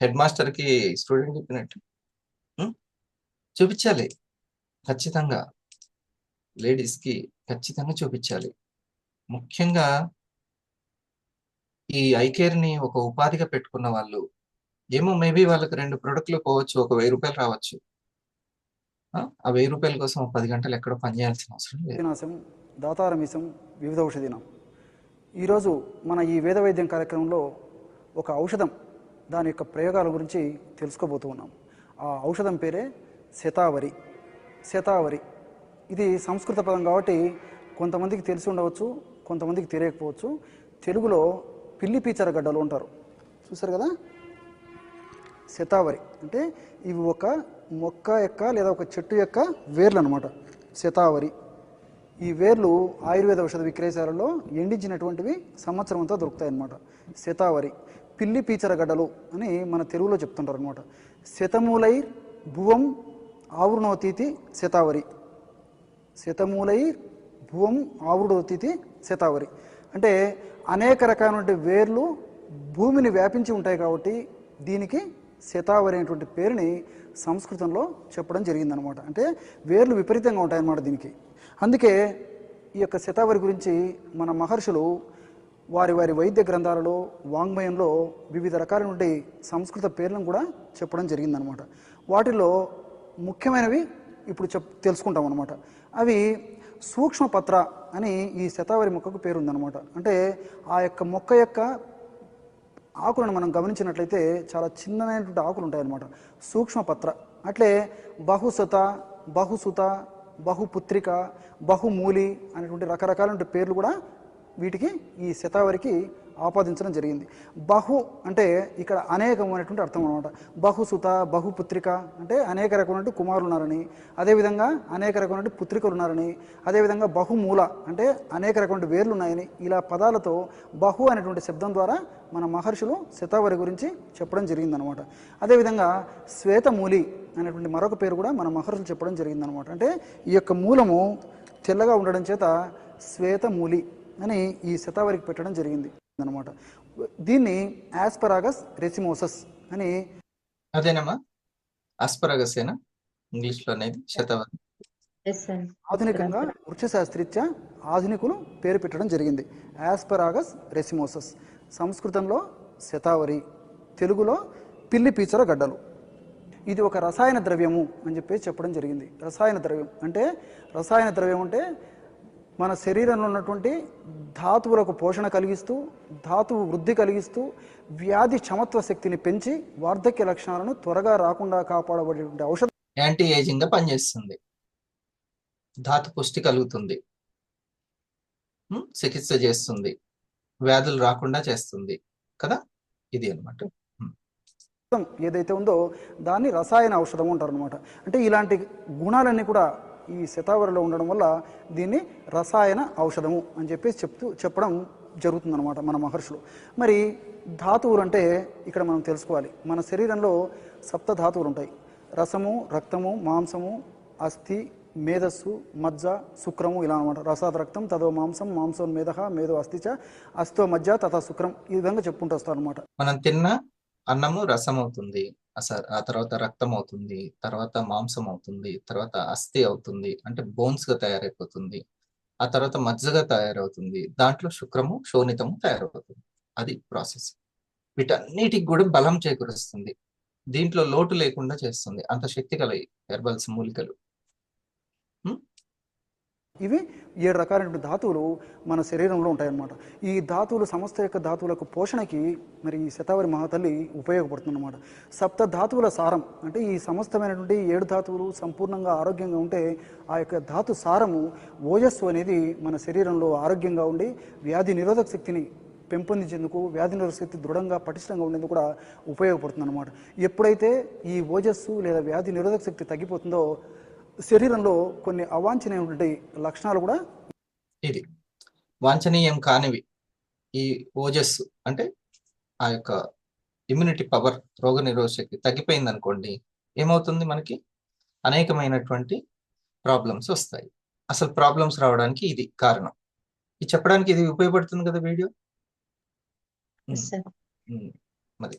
హెడ్ మాస్టర్ కి స్టూడెంట్ చెప్పినట్టు. ఉం? చూపించాలి ఖచ్చితంగా, లేడీస్ కి ఖచ్చితంగా చూపించాలి. ముఖ్యంగా ఈ ఐ కేర్ ని ఒక ఉపాధిగా పెట్టుకున్న వాళ్ళు, ఏమో మేబీ వాళ్ళకి 2 ప్రొడక్ట్లు పోవచ్చు, ఒక 1000 రూపాయలు రావచ్చు. ఆ 1000 రూపాయల కోసం 10 గంటలు ఎక్కడో పని చేయాల్సిన అవసరం లేదు. వినాశం దాతారమిసం వివిధ ఔషధినం. ఈరోజు మన ఈ వేద వైద్యం కార్యక్రమంలో ఒక ఔషధం, దాని యొక్క ప్రయోగాల గురించి తెలుసుకోబోతూ ఉన్నాం. ఆ ఔషధం పేరే శతావరి. శతావరి ఇది సంస్కృత పదం కాబట్టి కొంతమందికి తెలిసి ఉండవచ్చు, కొంతమందికి తెలియకపోవచ్చు. తెలుగులో పిల్లి పీచర గడ్డలు ఉంటారు, చూసారు కదా. శతావరి అంటే ఇవి ఒక మొక్క యొక్క లేదా ఒక చెట్టు యొక్క వేర్లు అనమాట. శతావరి ఈ వేర్లు ఆయుర్వేద ఔషధ విక్రయశాలలో ఎండించినటువంటివి సంవత్సరం అంతా దొరుకుతాయి అన్నమాట. శతావరి పిల్లి పీచర గడ్డలు అని మన తెలుగులో చెప్తుంటారు అనమాట. శతమూలైర్ భువం ఆవృణోతీతి శతావరి. శతమూలైర్ భువం ఆవృణోతీతి శతావరి అంటే అనేక రకాలైన వేర్లు భూమిని వ్యాపించి ఉంటాయి కాబట్టి దీనికి శతావరి అనేటువంటి పేరుని సంస్కృతంలో చెప్పడం జరిగిందనమాట. అంటే వేర్లు విపరీతంగా ఉంటాయన్నమాట దీనికి. అందుకే ఈ యొక్క శతావరి గురించి మన మహర్షులు వారి వారి వైద్య గ్రంథాలలో, వాంగ్మయంలో వివిధ రకాల నుండి సంస్కృత పేర్లను కూడా చెప్పడం జరిగిందనమాట. వాటిలో ముఖ్యమైనవి ఇప్పుడు తెలుసుకుంటాం అనమాట. అవి సూక్ష్మపత్ర అని ఈ శతావరి మొక్కకు పేరు ఉందన్నమాట. అంటే ఆ యొక్క మొక్క యొక్క ఆకులను మనం గమనించినట్లయితే చాలా చిన్నమైనటువంటి ఆకులు ఉంటాయన్నమాట, సూక్ష్మపత్ర. అట్లే బహుసత, బహుసుత, బహుపుత్రిక, బహుమూలి అనేటువంటి రకరకాలైన పేర్లు కూడా వీటికి ఈ శతావరికి ఆపాదించడం జరిగింది. బహు అంటే ఇక్కడ అనేకమైనటువంటి అర్థం అనమాట. బహుసుత, బహుపుత్రిక అంటే అనేక రకమైన కుమారులు ఉన్నారని, అదేవిధంగా అనేక రకమైన పుత్రికలు ఉన్నారని, అదేవిధంగా బహుమూల అంటే అనేక రకమైన వేర్లు ఉన్నాయని, ఇలా పదాలతో బహు అనేటువంటి శబ్దం ద్వారా మన మహర్షులు శతావరి గురించి చెప్పడం జరిగిందనమాట. అదేవిధంగా శ్వేతమూలి అనేటువంటి మరొక పేరు కూడా మన మహర్షులు చెప్పడం జరిగిందనమాట. అంటే ఈ యొక్క మూలము తెల్లగా ఉండడం చేత శ్వేతమూలి అని ఈ శతావరికి పెట్టడం జరిగింది అనమాట. దీన్ని ఆస్పరాగస్ రెసిమోసస్ అని. అదేనమ్మా, ఆస్పరాగస్ ఏనా ఇంగ్లీష్ లో అనేది శతావరి? Yes sir. ఆధునికంగా వృక్షశాస్త్రీత్యా ఆధునికులు పేరు పెట్టడం జరిగింది ఆస్పరాగస్ రెసిమోసస్. సంస్కృతంలో శతావరి, తెలుగులో పిల్లి పీచర గడ్డలు. ఇది ఒక రసాయన ద్రవ్యము అని చెప్పి చెప్పడం జరిగింది. రసాయన ద్రవ్యం అంటే మన శరీరంలో ఉన్నటువంటి ధాతువులకు పోషణ కలిగిస్తూ, ధాతువు వృద్ధి కలిగిస్తూ, వ్యాధి క్షమత్వ శక్తిని పెంచి వార్ధక్య లక్షణాలను త్వరగా రాకుండా కాపాడబడేటువంటి ఔషధం. యాంటీ ఏజింగ్ గా పనిచేస్తుంది, ధాతు పుష్టి కలుగుతుంది, చికిత్స చేస్తుంది, వ్యాధులు రాకుండా చేస్తుంది కదా, ఇది అన్నమాట. ఏదైతే ఉందో దాన్ని రసాయన ఔషధం అంటారు అనమాట. అంటే ఇలాంటి గుణాలన్నీ కూడా ఈ శతావరిలో ఉండడం వల్ల దీన్ని రసాయన ఔషధము అని చెప్పేసి చెప్పడం జరుగుతుందన్నమాట మన మహర్షులు. మరి ధాతువులు అంటే ఇక్కడ మనం తెలుసుకోవాలి. మన శరీరంలో సప్త ధాతువులు ఉంటాయి. రసము, రక్తము, మాంసము, అస్థి, మేధస్సు, మజ్జ, శుక్రము, ఇలా అనమాట. రసాత్ రక్తం, తదో మాంసం, మాంసం మేధ, మేధో అస్థిచ, అస్థో మజ్జ, తథా శుక్రం, ఈ విధంగా చెప్పుకుంటూ వస్తారు అనమాట. మనం తిన్న అన్నము రసం అవుతుంది, ఆ తర్వాత రక్తం అవుతుంది, తర్వాత మాంసం అవుతుంది, తర్వాత అస్థి అవుతుంది, అంటే బోన్స్ గా తయారైపోతుంది, ఆ తర్వాత మజ్జగా తయారవుతుంది, దాంట్లో శుక్రము, శోణితము తయారవుతుంది. అది ప్రాసెస్. వీటన్నిటికి కూడా బలం చేకూరుస్తుంది, దీంట్లో లోటు లేకుండా చేస్తుంది. అంత శక్తి కలయి హెర్బల్స్, మూలికలు. ఇవి 7 రకాలైన ధాతువులు మన శరీరంలో ఉంటాయన్నమాట. ఈ ధాతువులు సమస్త యొక్క ధాతువులకు పోషణకి మరి ఈ శతావరి మహాతల్లి ఉపయోగపడుతుందన్నమాట. సప్త ధాతువుల సారం అంటే ఈ సమస్తమైనటువంటి 7 ధాతువులు సంపూర్ణంగా ఆరోగ్యంగా ఉంటే ఆ యొక్క ధాతు సారము ఓజస్సు అనేది మన శరీరంలో ఆరోగ్యంగా ఉండి వ్యాధి నిరోధక శక్తిని పెంపొందించేందుకు, వ్యాధి నిరోధక శక్తి దృఢంగా పటిష్టంగా ఉండేందుకు కూడా ఉపయోగపడుతుంది అనమాట. ఎప్పుడైతే ఈ ఓజస్సు లేదా వ్యాధి నిరోధక శక్తి తగ్గిపోతుందో శరీరంలో కొన్ని అవాంఛనీయమైనటువంటి లక్షణాలు కూడా, ఇది వాంఛనీయం కానివి, ఈ ఓజస్సు అంటే ఆ యొక్క ఇమ్యూనిటీ పవర్, రోగ నిరోధక శక్తి తగ్గిపోయింది అనుకోండి, ఏమవుతుంది, మనకి అనేకమైనటువంటి ప్రాబ్లమ్స్ వస్తాయి. అసలు ప్రాబ్లమ్స్ రావడానికి ఇది కారణం. ఇది చెప్పడానికి ఇది ఉపయోగపడుతుంది కదా వీడియో. మరి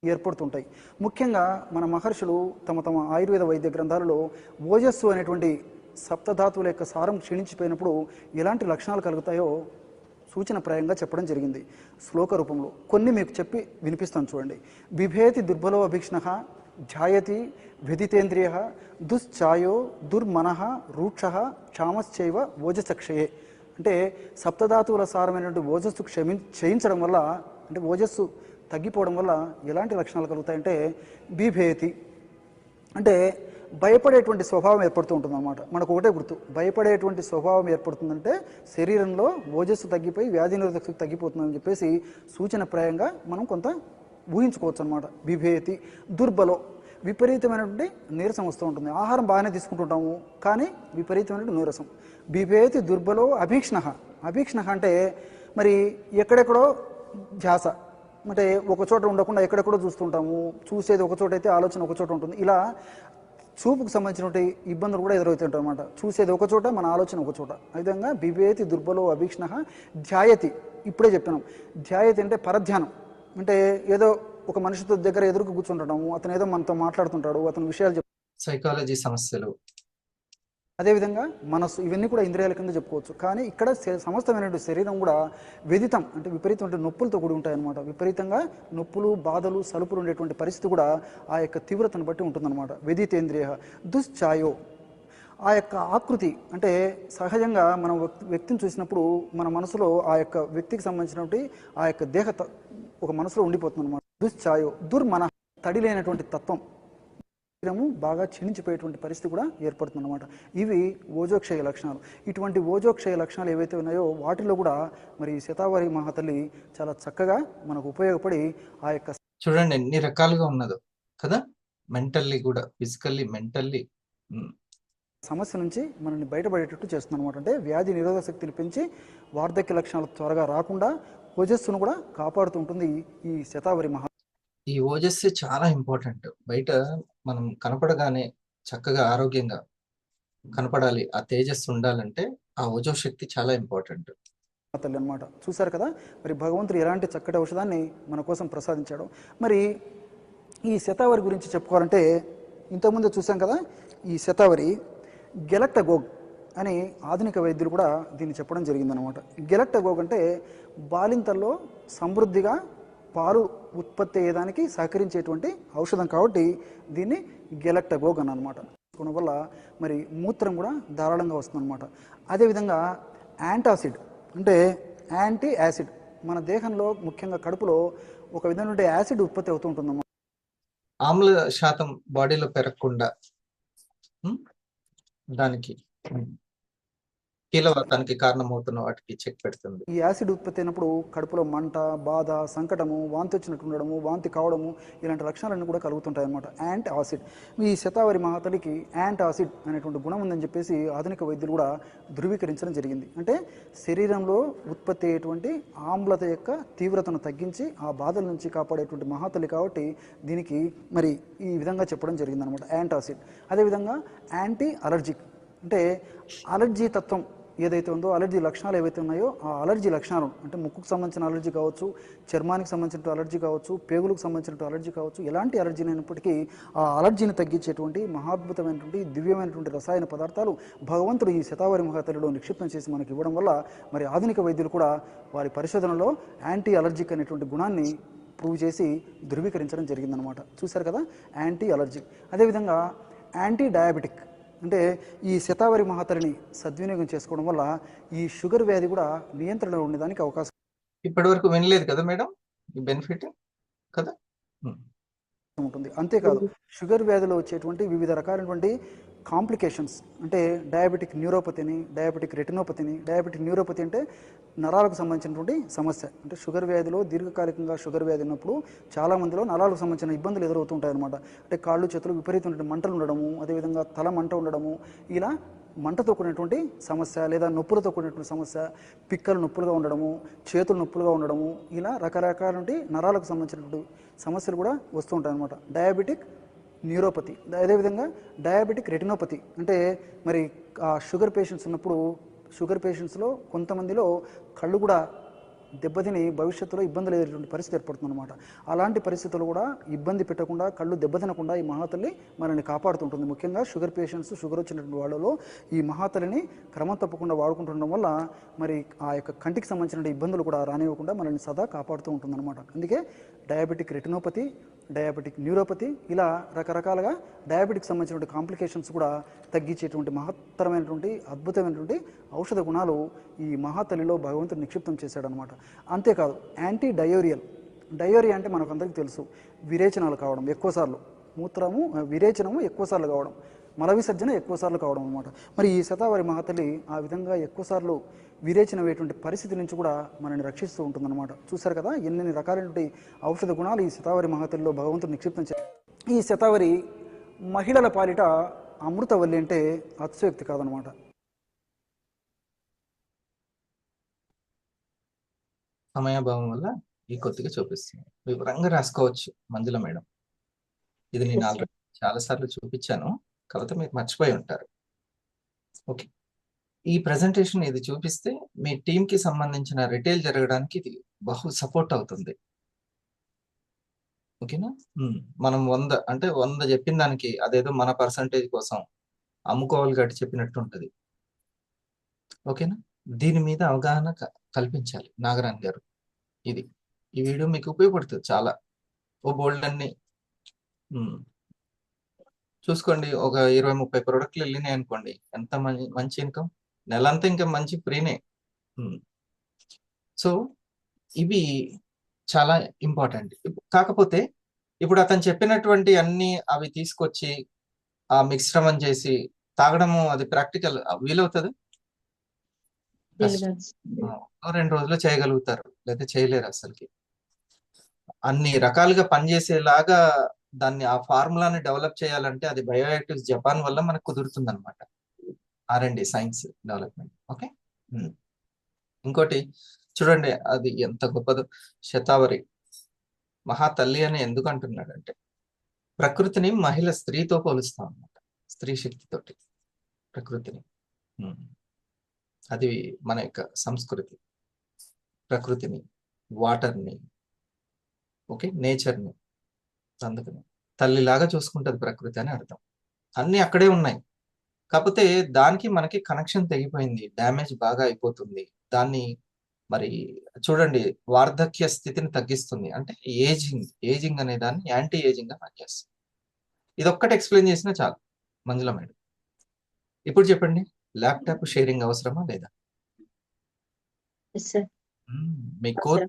ఏర్పడుతుంటాయి. ముఖ్యంగా మన మహర్షులు తమ ఆయుర్వేద వైద్య గ్రంథాలలో ఓజస్సు అనేటువంటి సప్తధాతువుల యొక్క సారం క్షీణించిపోయినప్పుడు ఎలాంటి లక్షణాలు కలుగుతాయో సూచనప్రాయంగా చెప్పడం జరిగింది శ్లోక రూపంలో. కొన్ని మీకు చెప్పి వినిపిస్తాను చూడండి. బిభేతి దుర్బలో అభీక్ష్ణ, ఝాయతి వ్యధితేంద్రియ, దుశ్చాయో దుర్మనః, రూక్ష, క్షామశ్చైవ ఓజసక్షయే. అంటే సప్తధాతువుల సారమైనటువంటి ఓజస్సు క్షయించడం వల్ల, అంటే ఓజస్సు తగ్గిపోవడం వల్ల ఎలాంటి లక్షణాలు కలుగుతాయంటే, బిభేతి అంటే భయపడేటువంటి స్వభావం ఏర్పడుతూ ఉంటుంది అన్నమాట. మనకు ఒకటే గుర్తు, భయపడేటువంటి స్వభావం ఏర్పడుతుందంటే శరీరంలో ఓజస్సు తగ్గిపోయి వ్యాధి నిరోధక శక్తి తగ్గిపోతుందని చెప్పేసి సూచనప్రాయంగా మనం కొంత ఊహించుకోవచ్చు అనమాట. బిభేతి. దుర్బలో విపరీతమైనటువంటి నీరసం వస్తూ ఉంటుంది. ఆహారం బాగానే తీసుకుంటుంటాము కానీ విపరీతమైనటువంటి నీరసం. బిభేతి దుర్బలో అభీక్ష్ణ. అభీక్ష్ణ అంటే మరి ఎక్కడెక్కడో ధ్యాస, అంటే ఒక చోట ఉండకుండా ఎక్కడెక్కడో చూస్తుంటాము. చూసేది ఒక చోట అయితే ఆలోచన ఒక చోట ఉంటుంది. ఇలా చూపుకు సంబంధించినటువంటి ఇబ్బందులు కూడా ఎదురవుతుంటాయి అన్నమాట. చూసేది ఒక చోట, మన ఆలోచన ఒక చోట. ఆ విధంగా బిభేతి దుర్బలో అభీక్ష్ణ. ధ్యాయతి, ఇప్పుడే చెప్పినాం. ధ్యాయతి అంటే పరధ్యానం. అంటే ఏదో ఒక మనిషితో దగ్గర ఎదురుకు కూర్చుంటాము, అతను ఏదో మనతో మాట్లాడుతుంటాడు, అతని విషయాలు సైకాలజీ సమస్యలు, అదేవిధంగా మనస్సు, ఇవన్నీ కూడా ఇంద్రియాల కింద చెప్పుకోవచ్చు. కానీ ఇక్కడ సమస్తమైనటువంటి శరీరం కూడా వెదితం అంటే విపరీతమైన నొప్పులతో కూడి ఉంటాయన్నమాట. విపరీతంగా నొప్పులు, బాధలు, సలుపులు ఉండేటువంటి పరిస్థితి కూడా ఆ యొక్క తీవ్రతను బట్టి ఉంటుందన్నమాట. వెదితేంద్రియ. దుశ్చాయో ఆ యొక్క ఆకృతి, అంటే సహజంగా మనం వ్యక్తిని చూసినప్పుడు మన మనసులో ఆ యొక్క వ్యక్తికి సంబంధించినటువంటి ఆ యొక్క దేహ ఒక మనసులో ఉండిపోతుంది అనమాట. దుశ్చాయో. దుర్మన తడి లేనటువంటి తత్వం. శరీరము బాగా క్షీణించిపోయేటువంటి పరిస్థితి కూడా ఏర్పడుతుంది అనమాట. ఇవి ఓజోక్షయ లక్షణాలు. ఇటువంటి ఓజోక్షయ లక్షణాలు ఏవైతే ఉన్నాయో వాటిలో కూడా మరి శతావరి మహాతల్లి చాలా చక్కగా మనకు ఉపయోగపడి ఆ యొక్క చూడండి ఎన్ని రకాలుగా ఉన్నదో కదా, మెంటల్లీ కూడా, ఫిజికల్లీ, మెంటల్లీ. సమస్య నుంచి మనల్ని బయటపడేటట్టు చేస్తుంది అనమాట. అంటే వ్యాధి నిరోధక శక్తిని పెంచి వార్ధక్య లక్షణాలు త్వరగా రాకుండా ఓజస్సును కూడా కాపాడుతూ ఉంటుంది ఈ శతావరి మహా. ఈ ఓజస్సు చాలా ఇంపార్టెంట్. బయట మనం కనపడగానే చక్కగా ఆరోగ్యంగా కనపడాలి, ఆ తేజస్సు ఉండాలంటే ఆ ఓజో శక్తి చాలా ఇంపార్టెంట్ తల్లి అనమాట. చూశారు కదా మరి భగవంతుడు ఎలాంటి చక్కటి ఔషధాన్ని మన కోసం ప్రసాదించాడు. మరి ఈ శతావరి గురించి చెప్పుకోవాలంటే ఇంతకుముందు చూసాం కదా, ఈ శతావరి గెలక్టగోగ్ అని ఆధునిక వైద్యులు కూడా దీన్ని చెప్పడం జరిగిందనమాట. గెలక్టగోగ్ అంటే బాలింతల్లో సమృద్ధిగా పాలు ఉత్పత్తి అయ్యేదానికి సహకరించేటువంటి ఔషధం కాబట్టి దీన్ని గెలక్టగోగ్ అని అనమాట. తీసుకోవడం వల్ల మరి మూత్రం కూడా ధారాళంగా వస్తుందన్నమాట. అదేవిధంగా యాంటాసిడ్ అంటే యాంటీ యాసిడ్, మన దేహంలో ముఖ్యంగా కడుపులో ఒక విధమైన యాసిడ్ ఉత్పత్తి అవుతూ ఉంటుందన్నమాట. ఆమ్ల శాతం బాడీలో పెరగకుండా దానికి కీలవాతానికి కారణమవుతున్న వాటికి చెక్ పెడుతుంది. ఈ యాసిడ్ ఉత్పత్తి అయినప్పుడు కడుపులో మంట, బాధ, సంకటము, వాంతి వచ్చినట్టు ఉండడము, వాంతి కావడము ఇలాంటి లక్షణాలన్నీ కూడా కలుగుతుంటాయి అన్నమాట. యాంటీ ఆసిడ్, ఈ శతావరి మహాతలికి యాంటీ ఆసిడ్ అనేటువంటి గుణం ఉందని చెప్పేసి ఆధునిక వైద్యులు కూడా ధృవీకరించడం జరిగింది. అంటే శరీరంలో ఉత్పత్తి అయ్యేటువంటి ఆమ్లత యొక్క తీవ్రతను తగ్గించి ఆ బాధల నుంచి కాపాడేటువంటి మహాతలి కాబట్టి దీనికి మరి ఈ విధంగా చెప్పడం జరిగింది అనమాట, యాంటీ ఆసిడ్. అదేవిధంగా యాంటీ అలర్జిక్ అంటే అలర్జీ తత్వం ఏదైతే ఉందో, అలర్జీ లక్షణాలు ఏవైతే ఉన్నాయో ఆ అలర్జీ లక్షణాలు అంటే ముక్కుకు సంబంధించిన అలర్జీ కావచ్చు, చర్మానికి సంబంధించిన అలర్జీ కావచ్చు, పేగులకు సంబంధించిన అలర్జీ కావచ్చు, ఎలాంటి అలర్జీ అయినప్పటికీ ఆ అలర్జీని తగ్గించేటువంటి మహాద్భుతమైనటువంటి దివ్యమైనటువంటి రసాయన పదార్థాలు భగవంతుడు ఈ శతావరి మహాతలిలో నిక్షిప్తం చేసి మనకి ఇవ్వడం వల్ల మరి ఆధునిక వైద్యులు కూడా వారి పరిశోధనలో యాంటీ అలర్జిక్ అనేటువంటి గుణాన్ని ప్రూవ్ చేసి ధృవీకరించడం జరిగిందనమాట. చూశారు కదా, యాంటీ అలర్జిక్. అదేవిధంగా యాంటీ డయాబెటిక్ అంటే ఈ శతావరి మహాతలిని సద్వినియోగం చేసుకోవడం వల్ల ఈ షుగర్ వ్యాధి కూడా నియంత్రణలో ఉండడానికి అవకాశం ఇప్పటి వరకు వినలేదు కదా మేడం ఈ బెనిఫిట్ కదా. ఉంటుంది. అంతేకాదు షుగర్ వ్యాధిలో వచ్చేటువంటి వివిధ రకాలైనటువంటి కాంప్లికేషన్స్ అంటే డయాబెటిక్ న్యూరోపతిని, డయాబెటిక్ రెటినోపతిని. డయాబెటిక్ న్యూరోపతి అంటే నరాలకు సంబంధించినటువంటి సమస్య. అంటే షుగర్ వ్యాధిలో దీర్ఘకాలికంగా షుగర్ వ్యాధి ఉన్నప్పుడు చాలామందిలో నరాలకు సంబంధించిన ఇబ్బందులు ఎదురవుతుంటాయి అనమాట. అంటే కాళ్ళు చేతులు విపరీతమైన మంటలు ఉండడము, అదేవిధంగా తల మంట ఉండడము, ఇలా మంటతో కూడినటువంటి సమస్య లేదా నొప్పులతో కూడినటువంటి సమస్య, పిక్కలు నొప్పులుగా ఉండడము, చేతులు నొప్పులుగా ఉండడము, ఇలా రకరకాల నరాలకు సంబంధించినటువంటి సమస్యలు కూడా వస్తూ ఉంటాయి అన్నమాట. Diabetic neuropathy. అదేవిధంగా డయాబెటిక్ రెటినోపతి అంటే మరి ఆ షుగర్ పేషెంట్స్ ఉన్నప్పుడు షుగర్ పేషెంట్స్లో కొంతమందిలో కళ్ళు కూడా దెబ్బతిని భవిష్యత్తులో ఇబ్బందులు ఎదుర్కొనే పరిస్థితి ఏర్పడుతుంది అనమాట. అలాంటి పరిస్థితులు కూడా ఇబ్బంది పెట్టకుండా, కళ్ళు దెబ్బతినకుండా ఈ మహాతల్లి మనల్ని కాపాడుతుంటుంది. ముఖ్యంగా షుగర్ పేషెంట్స్, షుగర్ వచ్చినటువంటి వాళ్ళలో ఈ మహాతల్లిని క్రమం తప్పకుండా వాడుకుంటుండడం వల్ల మరి ఆ యొక్క కంటికి సంబంధించిన ఇబ్బందులు కూడా రానివ్వకుండా మనల్ని సదా కాపాడుతూ ఉంటుంది అనమాట. అందుకే డయాబెటిక్ రెటినోపతి, డయాబెటిక్ న్యూరోపతి, ఇలా రకరకాలుగా డయాబెటిక్ సంబంధించినటువంటి కాంప్లికేషన్స్ కూడా తగ్గించేటువంటి మహత్తరమైనటువంటి అద్భుతమైనటువంటి ఔషధ గుణాలు ఈ మహాతల్లిలో భగవంతుడు నిక్షిప్తం చేశాడనమాట. అంతేకాదు యాంటీ డయోరియల్. డయోరియా అంటే మనకు అందరికీ తెలుసు, విరేచనాలు కావడం ఎక్కువసార్లు, విరేచనము ఎక్కువసార్లు కావడం, మల విసర్జన ఎక్కువసార్లు కావడం అనమాట. మరి ఈ శతావరి మహాతల్లి ఆ విధంగా ఎక్కువసార్లు విరేచనమైనటువంటి పరిస్థితి నుంచి కూడా మనల్ని రక్షిస్తూ ఉంటుందన్నమాట. చూశారు కదా ఎన్ని రకాలైనటువంటి ఔషధ గుణాలు ఈ శతావరి మహాతల్లిలో భగవంతుడు నిక్షిప్తం చేశారు. ఈ శతావరి మహిళల పాలిట అమృతవల్లి అంటే అతిశయోక్తి కాదనమాట. సమయాభావం వల్ల ఈ కొద్దిగా చూపిస్తుంది. వివరంగా రాసుకోవచ్చు మంజుల మేడం. ఇది నేను ఆల్రెడీ చాలా సార్లు చూపించాను, కాకపోతే మీరు మర్చిపోయి ఉంటారు. ఓకే, ఈ ప్రెజెంటేషన్ ఇది చూపిస్తే మీ టీంకి సంబంధించిన రిటైల్ జరగడానికి ఇది బహు సపోర్ట్ అవుతుంది. ఓకేనా. మనం 100 చెప్పిన దానికి అదేదో మన పర్సంటేజ్ కోసం అమ్ముకోవాలి గట్టి చెప్పినట్టు ఉంటుంది. ఓకేనా. దీని మీద అవగాహన కల్పించాలి నాగరాణ్ గారు. ఈ వీడియో మీకు ఉపయోగపడుతుంది చాలా. బోల్డ్ అన్ని చూసుకోండి. ఒక 20-30 ప్రోడక్ట్లు వెళ్ళినాయి అనుకోండి, ఎంత మంచి ఇన్కమ్, నెలంతా ఇంకా మంచి ఫ్రీనే. సో ఇవి చాలా ఇంపార్టెంట్. కాకపోతే ఇప్పుడు అతను చెప్పినటువంటి అవి తీసుకొచ్చి ఆ మిశ్రమం చేసి తాగడము అది ప్రాక్టికల్ వీలవుతుంది? వీలు కష్టం. కాదు. 2 రోజుల్లో చేయగలుగుతారు, లేకపోతే చేయలేరు అసలుకి. అన్ని రకాలుగా పనిచేసేలాగా దాన్ని ఆ ఫార్ములాని డెవలప్ చేయాలంటే అది బయోయాక్టివ్స్ జపాన్ వల్ల మనకు కుదురుతుంది అనమాట. R&D science development. ఓకే. ఇంకోటి చూడండి, అది ఎంత గొప్పదో. శతావరి మహాతల్లి అని ఎందుకు అంటున్నాడంటే, ప్రకృతిని మహిళ స్త్రీతో పోలుస్తాం అనమాట, స్త్రీ శక్తితోటి ప్రకృతిని. అది మన యొక్క సంస్కృతి. ప్రకృతిని, వాటర్ని, ఓకే, నేచర్ని అందుకని తల్లిలాగా చూసుకుంటది ప్రకృతి అని అర్థం. అన్ని అక్కడే ఉన్నాయి, కాకపోతే దానికి మనకి కనెక్షన్ తెగిపోయింది, డ్యామేజ్ బాగా అయిపోతుంది. దాన్ని మరి చూడండి, వార్ధక్య స్థితిని తగ్గిస్తుంది, అంటే ఏజింగ్ అనే దాన్ని యాంటీ ఏజింగ్ గా పనిచేస్తుంది. ఇది ఒక్కటి ఎక్స్ప్లెయిన్ చేసినా చాలు మంజుల మేడం. ఇప్పుడు చెప్పండి, ల్యాప్టాప్ షేరింగ్ అవసరమా లేదా? Yes, sir. మీ కోర్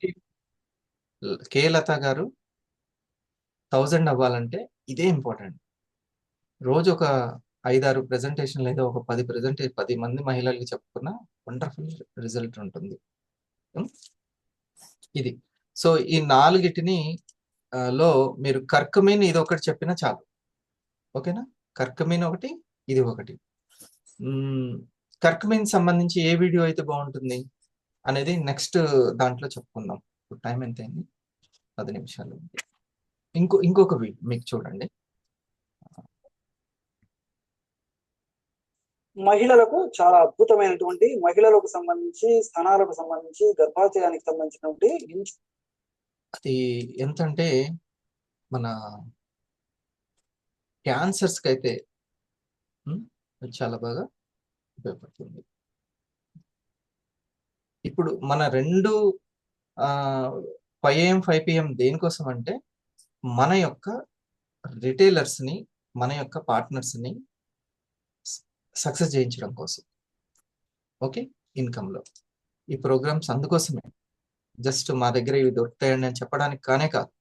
కే లత గారు 1000 అవ్వాలంటే ఇదే ఇంపార్టెంట్. రోజు ఒక 5-6 ప్రెజెంటేషన్ లేదా ఒక 10 మంది మహిళలకి చెప్పుకున్న వండర్ఫుల్ రిజల్ట్ ఉంటుంది. ఇది సో ఈ 4టిని లో మీరు కర్కమీన్ ఇది ఒకటి చెప్పినా చాలు, ఓకేనా? కర్కమీన్ ఒకటి, ఇది ఒకటి. కర్కమీన్ సంబంధించి ఏ వీడియో అయితే బాగుంటుంది అనేది నెక్స్ట్ దాంట్లో చెప్పుకుందాం. టైం ఎంత అయింది? 10 నిమిషాలు. ఇంకొక వీడియో మీకు చూడండి. మహిళలకు చాలా అద్భుతమైనటువంటి, మహిళలకు సంబంధించి, స్థనాలకు సంబంధించి, గర్భాశయానికి సంబంధించినటువంటి అది ఎంతంటే మన క్యాన్సర్స్ కి అయితే చాలా బాగా ఉపయోగపడుతుంది. ఇప్పుడు మన 5 AM 5 PM దేనికోసం అంటే మన యొక్క రిటైలర్స్ ని, మన యొక్క పార్ట్నర్స్ ని సక్సెస్ చేయించడం కోసం, ఓకే, ఇన్కమ్ లో ఈ ప్రోగ్రామ్స్ అందుకోసమే. జస్ట్ మా దగ్గర ఇవి దొరుకుతాయండి అని చెప్పడానికి కానే కాదు.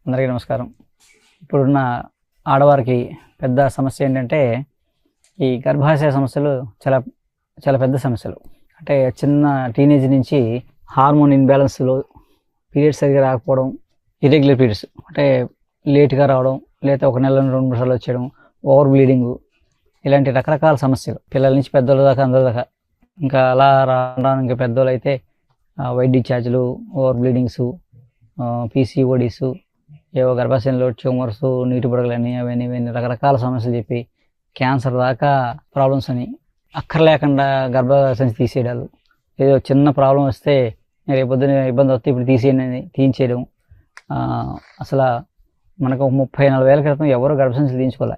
అందరికీ నమస్కారం. ఇప్పుడున్న ఆడవారికి పెద్ద సమస్య ఏంటంటే ఈ గర్భాశయ సమస్యలు చాలా చాలా పెద్ద సమస్యలు. అంటే చిన్న టీనేజ్ నుంచి హార్మోన్ ఇన్బ్యాలెన్స్లో, పీరియడ్స్ సరిగ్గా రాకపోవడం, ఇర్రెగ్యులర్ పీరియడ్స్ అంటే లేట్గా రావడం, లేదా ఒక నెల 2-3 సార్లు వచ్చేయడం, ఓవర్ బ్లీడింగు, ఇలాంటి రకరకాల సమస్యలు పిల్లల నుంచి పెద్దోళ్ళ దాకా అందరి దాకా. ఇంకా అలా రావడానికి పెద్దోళ్ళు అయితే వైట్ డిశ్చార్జ్లు, ఓవర్ బ్లీడింగ్స్, PCODs, ఏవో గర్భాశయంలో ట్యూమర్స్, నీటి బుడగలని, అవన్నీ రకరకాల సమస్యలు చెప్పి క్యాన్సర్ దాకా ప్రాబ్లమ్స్ అని అక్కర్లేకుండా గర్భసంచి తీసేయడాలు. ఏదో చిన్న ప్రాబ్లం వస్తే రేపొద్దున ఇబ్బంది వస్తే ఇప్పుడు తీయించేయడం. అసలు మనకు 30-40 ఏళ్ళ క్రితం ఎవరు గర్భసంచులు తీయించుకోలే.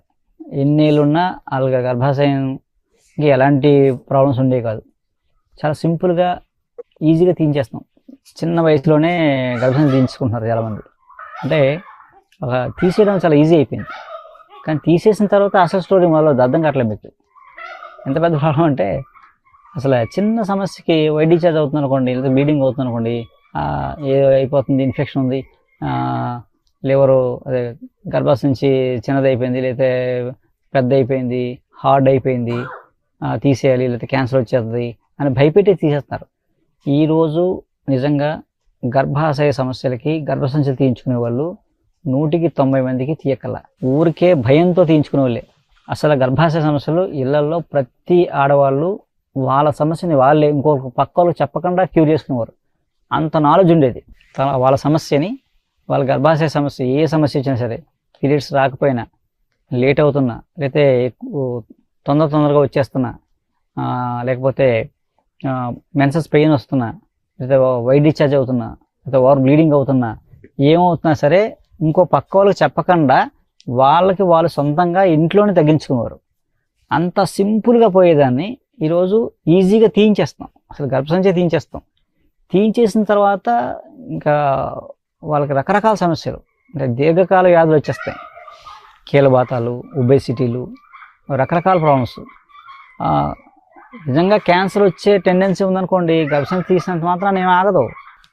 ఎన్నేళ్ళున్నా వాళ్ళ గర్భాశయంకి ఎలాంటి ప్రాబ్లమ్స్ ఉండేవి కాదు. చాలా సింపుల్గా ఈజీగా తీయించేస్తాం. చిన్న వయసులోనే గర్భసంచి తీయించుకుంటున్నారు చాలామంది. అంటే తీసేయడం చాలా ఈజీ అయిపోయింది, కానీ తీసేసిన తర్వాత అసలు స్టోరీ మొదలవుతుంది. అర్థం కావట్లేదు మీకు ఎంత పెద్ద ప్రాబ్లం అంటే. అసలు చిన్న సమస్యకి వైట్ డిశ్చార్జ్ అవుతుంది అనుకోండి, లేదా బ్లీడింగ్ అవుతుంది అనుకోండి, ఏదో అయిపోతుంది, ఇన్ఫెక్షన్ ఉంది, లివరు అదే గర్భాశయం చిన్నది అయిపోయింది, లేకపోతే పెద్ద అయిపోయింది, హార్డ్ అయిపోయింది, తీసేయాలి, లేకపోతే క్యాన్సర్ వచ్చేస్తుంది అని భయపెట్టి తీసేస్తున్నారు. ఈరోజు నిజంగా గర్భాశయ సమస్యలకి గర్భసంచులు తీయించుకునే వాళ్ళు 100కి 90 మందికి తీయకల, ఊరికే భయంతో తీయించుకునే వాళ్ళే. అసలు గర్భాశయ సమస్యలు ఇళ్లలో ప్రతి ఆడవాళ్ళు వాళ్ళ సమస్యని వాళ్ళే ఇంకొక పక్క వాళ్ళకి చెప్పకుండా క్యూర్ చేసుకునేవారు. అంత నాలెడ్జ్ ఉండేది. వాళ్ళ సమస్యని, వాళ్ళ గర్భాశయ సమస్య ఏ సమస్య వచ్చినా సరే, పీరియడ్స్ రాకపోయినా, లేట్ అవుతున్నా, లేకపోతే తొందరగా వచ్చేస్తున్నా, లేకపోతే మెన్సెస్ పెయిన్ వస్తున్నా, లేదా వైట్ డిశ్చార్జ్ అవుతున్నా, లేదా ఓవర్ బ్లీడింగ్ అవుతున్నా, ఏమవుతున్నా సరే ఇంకో పక్క వాళ్ళకి చెప్పకుండా వాళ్ళకి వాళ్ళు సొంతంగా ఇంట్లోనే తగ్గించుకునేవారు. అంత సింపుల్గా పోయేదాన్ని ఈరోజు ఈజీగా తీయించేస్తాం. అసలు గర్భసంచి తీయించేస్తాం. తీయించేసిన తర్వాత ఇంకా వాళ్ళకి రకరకాల సమస్యలు, అంటే దీర్ఘకాల వ్యాధులు వచ్చేస్తాయి. కీలబాతాలు, ఒబేసిటీలు, రకరకాల ప్రాబ్లమ్స్. నిజంగా క్యాన్సర్ వచ్చే టెండెన్సీ ఉందనుకోండి, గర్భసంచి తీసినంత మాత్రం నేను ఆగదు.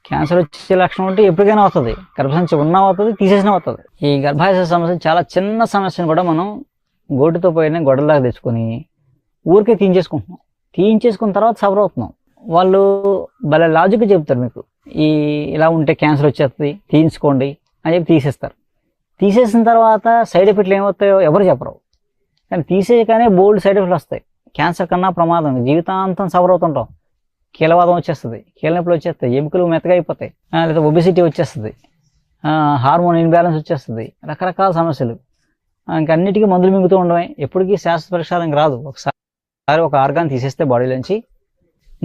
క్యాన్సర్ వచ్చే లక్షణం ఉంటే ఎప్పటికైనా అవుతుంది, గర్భసంచి ఉన్నా అవుతుంది, తీసేసినా అవుతుంది. ఈ గర్భాశయ సమస్య చాలా చిన్న సమస్యను కూడా మనం గోటితో పోయిన గొడవలాగా తెచ్చుకొని ఊరికే తీయించేసుకుంటున్నాం. తీయించేసుకున్న తర్వాత సఫర్ అవుతున్నాం. వాళ్ళు భలే లాజిక్ చెప్తారు మీకు, ఇలా ఉంటే క్యాన్సర్ వచ్చేస్తుంది తీయించుకోండి అని చెప్పి తీసేస్తారు. తీసేసిన తర్వాత సైడ్ ఎఫెక్ట్లు ఏమవుతాయో ఎవరు చెప్పరు. కానీ తీసేయగానే బోల్డ్ సైడ్ ఎఫెక్ట్లు వస్తాయి. క్యాన్సర్ కన్నా ప్రమాదం, జీవితాంతం సఫర్ అవుతుంటాం. కీలవాదం వచ్చేస్తుంది, కీలనొప్పులు వచ్చేస్తాయి, ఎముకలు మెత్తగా అయిపోతాయి, లేదా ఒబెసిటీ వచ్చేస్తుంది, హార్మోన్ ఇన్బ్యాలెన్స్ వచ్చేస్తుంది, రకరకాల సమస్యలు. ఇంకన్నిటికీ మందులు మింగుతూ ఉండమే, ఎప్పటికీ శాశ్వత పరిష్కారం రాదు. ఒకసారి ఒక ఆర్గాన్ తీసేస్తే బాడీలోంచి,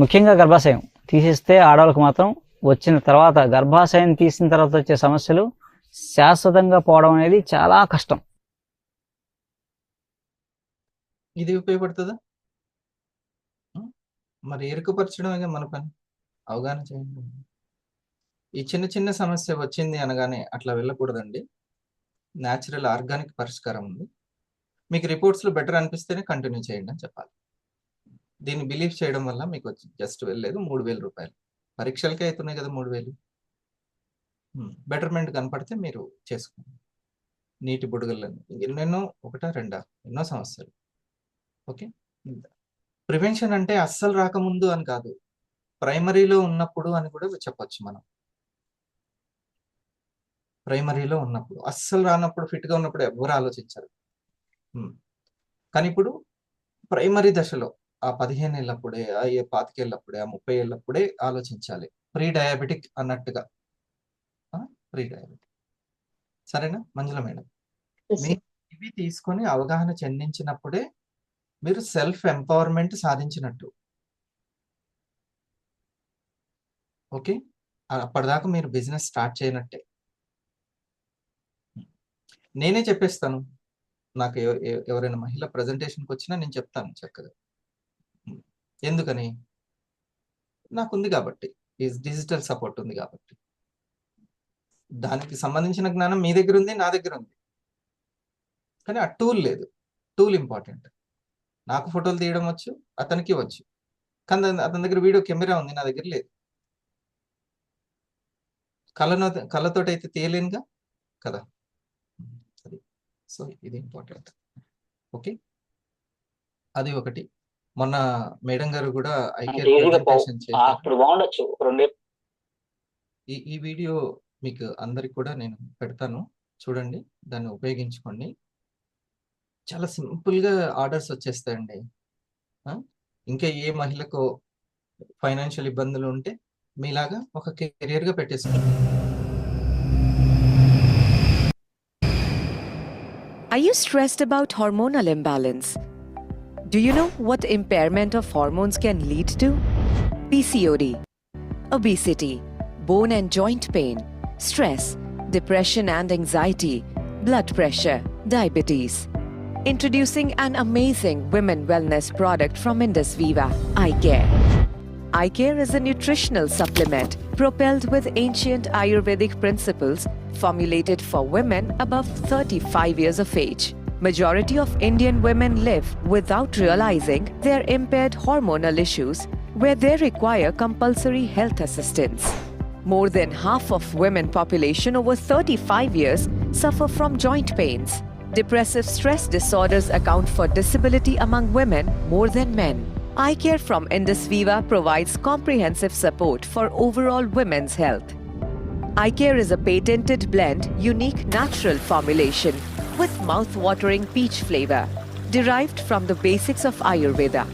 ముఖ్యంగా గర్భాశయం తీసేస్తే ఆడవాళ్ళకు మాత్రం వచ్చిన తర్వాత, గర్భాశయం తీసిన తర్వాత వచ్చే సమస్యలు శాశ్వతంగా పోవడం అనేది చాలా కష్టం. ఇది ఉపయోగపడుతుందా? మరి ఎరుకుపరచడమే మన పని, అవగాహన చేయండి. ఈ చిన్న చిన్న సమస్య వచ్చింది అనగానే అట్లా వెళ్ళకూడదండి. న్యాచురల్ ఆర్గానిక్ పరిష్కారం ఉంది. మీకు రిపోర్ట్స్లో బెటర్ అనిపిస్తేనే కంటిన్యూ చేయండి అని చెప్పాలి. దీన్ని బిలీవ్ చేయడం వల్ల మీకు వచ్చి జస్ట్ వెళ్ళలేదు 3,000 రూపాయలు. పరీక్షలకే అవుతున్నాయి కదా 3,000. బెటర్మెంట్ కనపడితే మీరు చేసుకోండి. నీటి బుడగలని ఎన్నెన్నో, ఒకటా రెండా, ఎన్నో సమస్యలు. ఓకే, ప్రివెన్షన్ అంటే అస్సలు రాకముందు అని కాదు, ప్రైమరీలో ఉన్నప్పుడు అని కూడా చెప్పొచ్చు మనం. ప్రైమరీలో ఉన్నప్పుడు, అస్సలు రానప్పుడు, ఫిట్గా ఉన్నప్పుడు ఎవరు ఆలోచించరు. కానీ ఇప్పుడు ప్రైమరీ దశలో, ఆ 15 ఏళ్ళప్పుడే, ఆ 25 ఏళ్ళప్పుడే, ఆ 30 ఏళ్ళప్పుడే ఆలోచించాలి. ప్రీ డయాబెటిక్ అన్నట్టుగా. Pre diabetic. సరేనా మంజుల మేడం? ఇవి తీసుకొని అవగాహన చెందించినప్పుడే మీరు సెల్ఫ్ ఎంపవర్మెంట్ సాధించినట్టు. ఓకే, అప్పటిదాకా మీరు బిజినెస్ స్టార్ట్ చేయనట్టే. నేనే చెప్పేస్తాను, నాకు ఎవరైనా మహిళ ప్రజెంటేషన్కి వచ్చినా నేను చెప్తాను చక్కగా. ఎందుకని? నాకుంది కాబట్టి, డిజిటల్ సపోర్ట్ ఉంది కాబట్టి. దానికి సంబంధించిన జ్ఞానం మీ దగ్గర ఉంది, నా దగ్గర ఉంది, కానీ ఆ టూల్ లేదు. Tool important. నాకు ఫోటోలు తీయడం వచ్చు, అతనికి వచ్చు, కానీ అతని దగ్గర వీడియో కెమెరా ఉంది, నా దగ్గర లేదు. కళ్ళతోటి అయితే తీయలేనుగా కదా. సో ఇది ఇంపార్టెంట్. ఓకే, అది ఒకటి. మొన్న మేడం గారు కూడా ఈ వీడియో మీకు అందరికి కూడా నేను పెడతాను, చూడండి, దాన్ని ఉపయోగించుకోండి. చాలా సింపుల్గా ఆర్డర్స్ వచ్చేస్తాయండి. ఇంకా ఏ మహిళకు ఫైనాన్షియల్ ఇబ్బందులు ఉంటే మీలాగా ఒక కెరియర్గా పెట్టేసుకోండి. Are you stressed about hormonal imbalance? Do you know what impairment of hormones can lead to? PCOD, obesity, bone and joint pain, stress, depression and anxiety, blood pressure, diabetes. Introducing an amazing women wellness product from Indus Viva, Eye Care. Eye Care is a nutritional supplement propelled with ancient Ayurvedic principles, formulated for women above 35 years of age. Majority of Indian women live without realizing their impaired hormonal issues, where they require compulsory health assistance. More than half of women population over 35 years suffer from joint pains. Depressive stress disorders account for disability among women more than men. Eye Care from Indus Viva provides comprehensive support for overall women's health. Eye Care is a patented blend, unique natural formulation with mouth-watering peach flavor, derived from the basics of Ayurveda,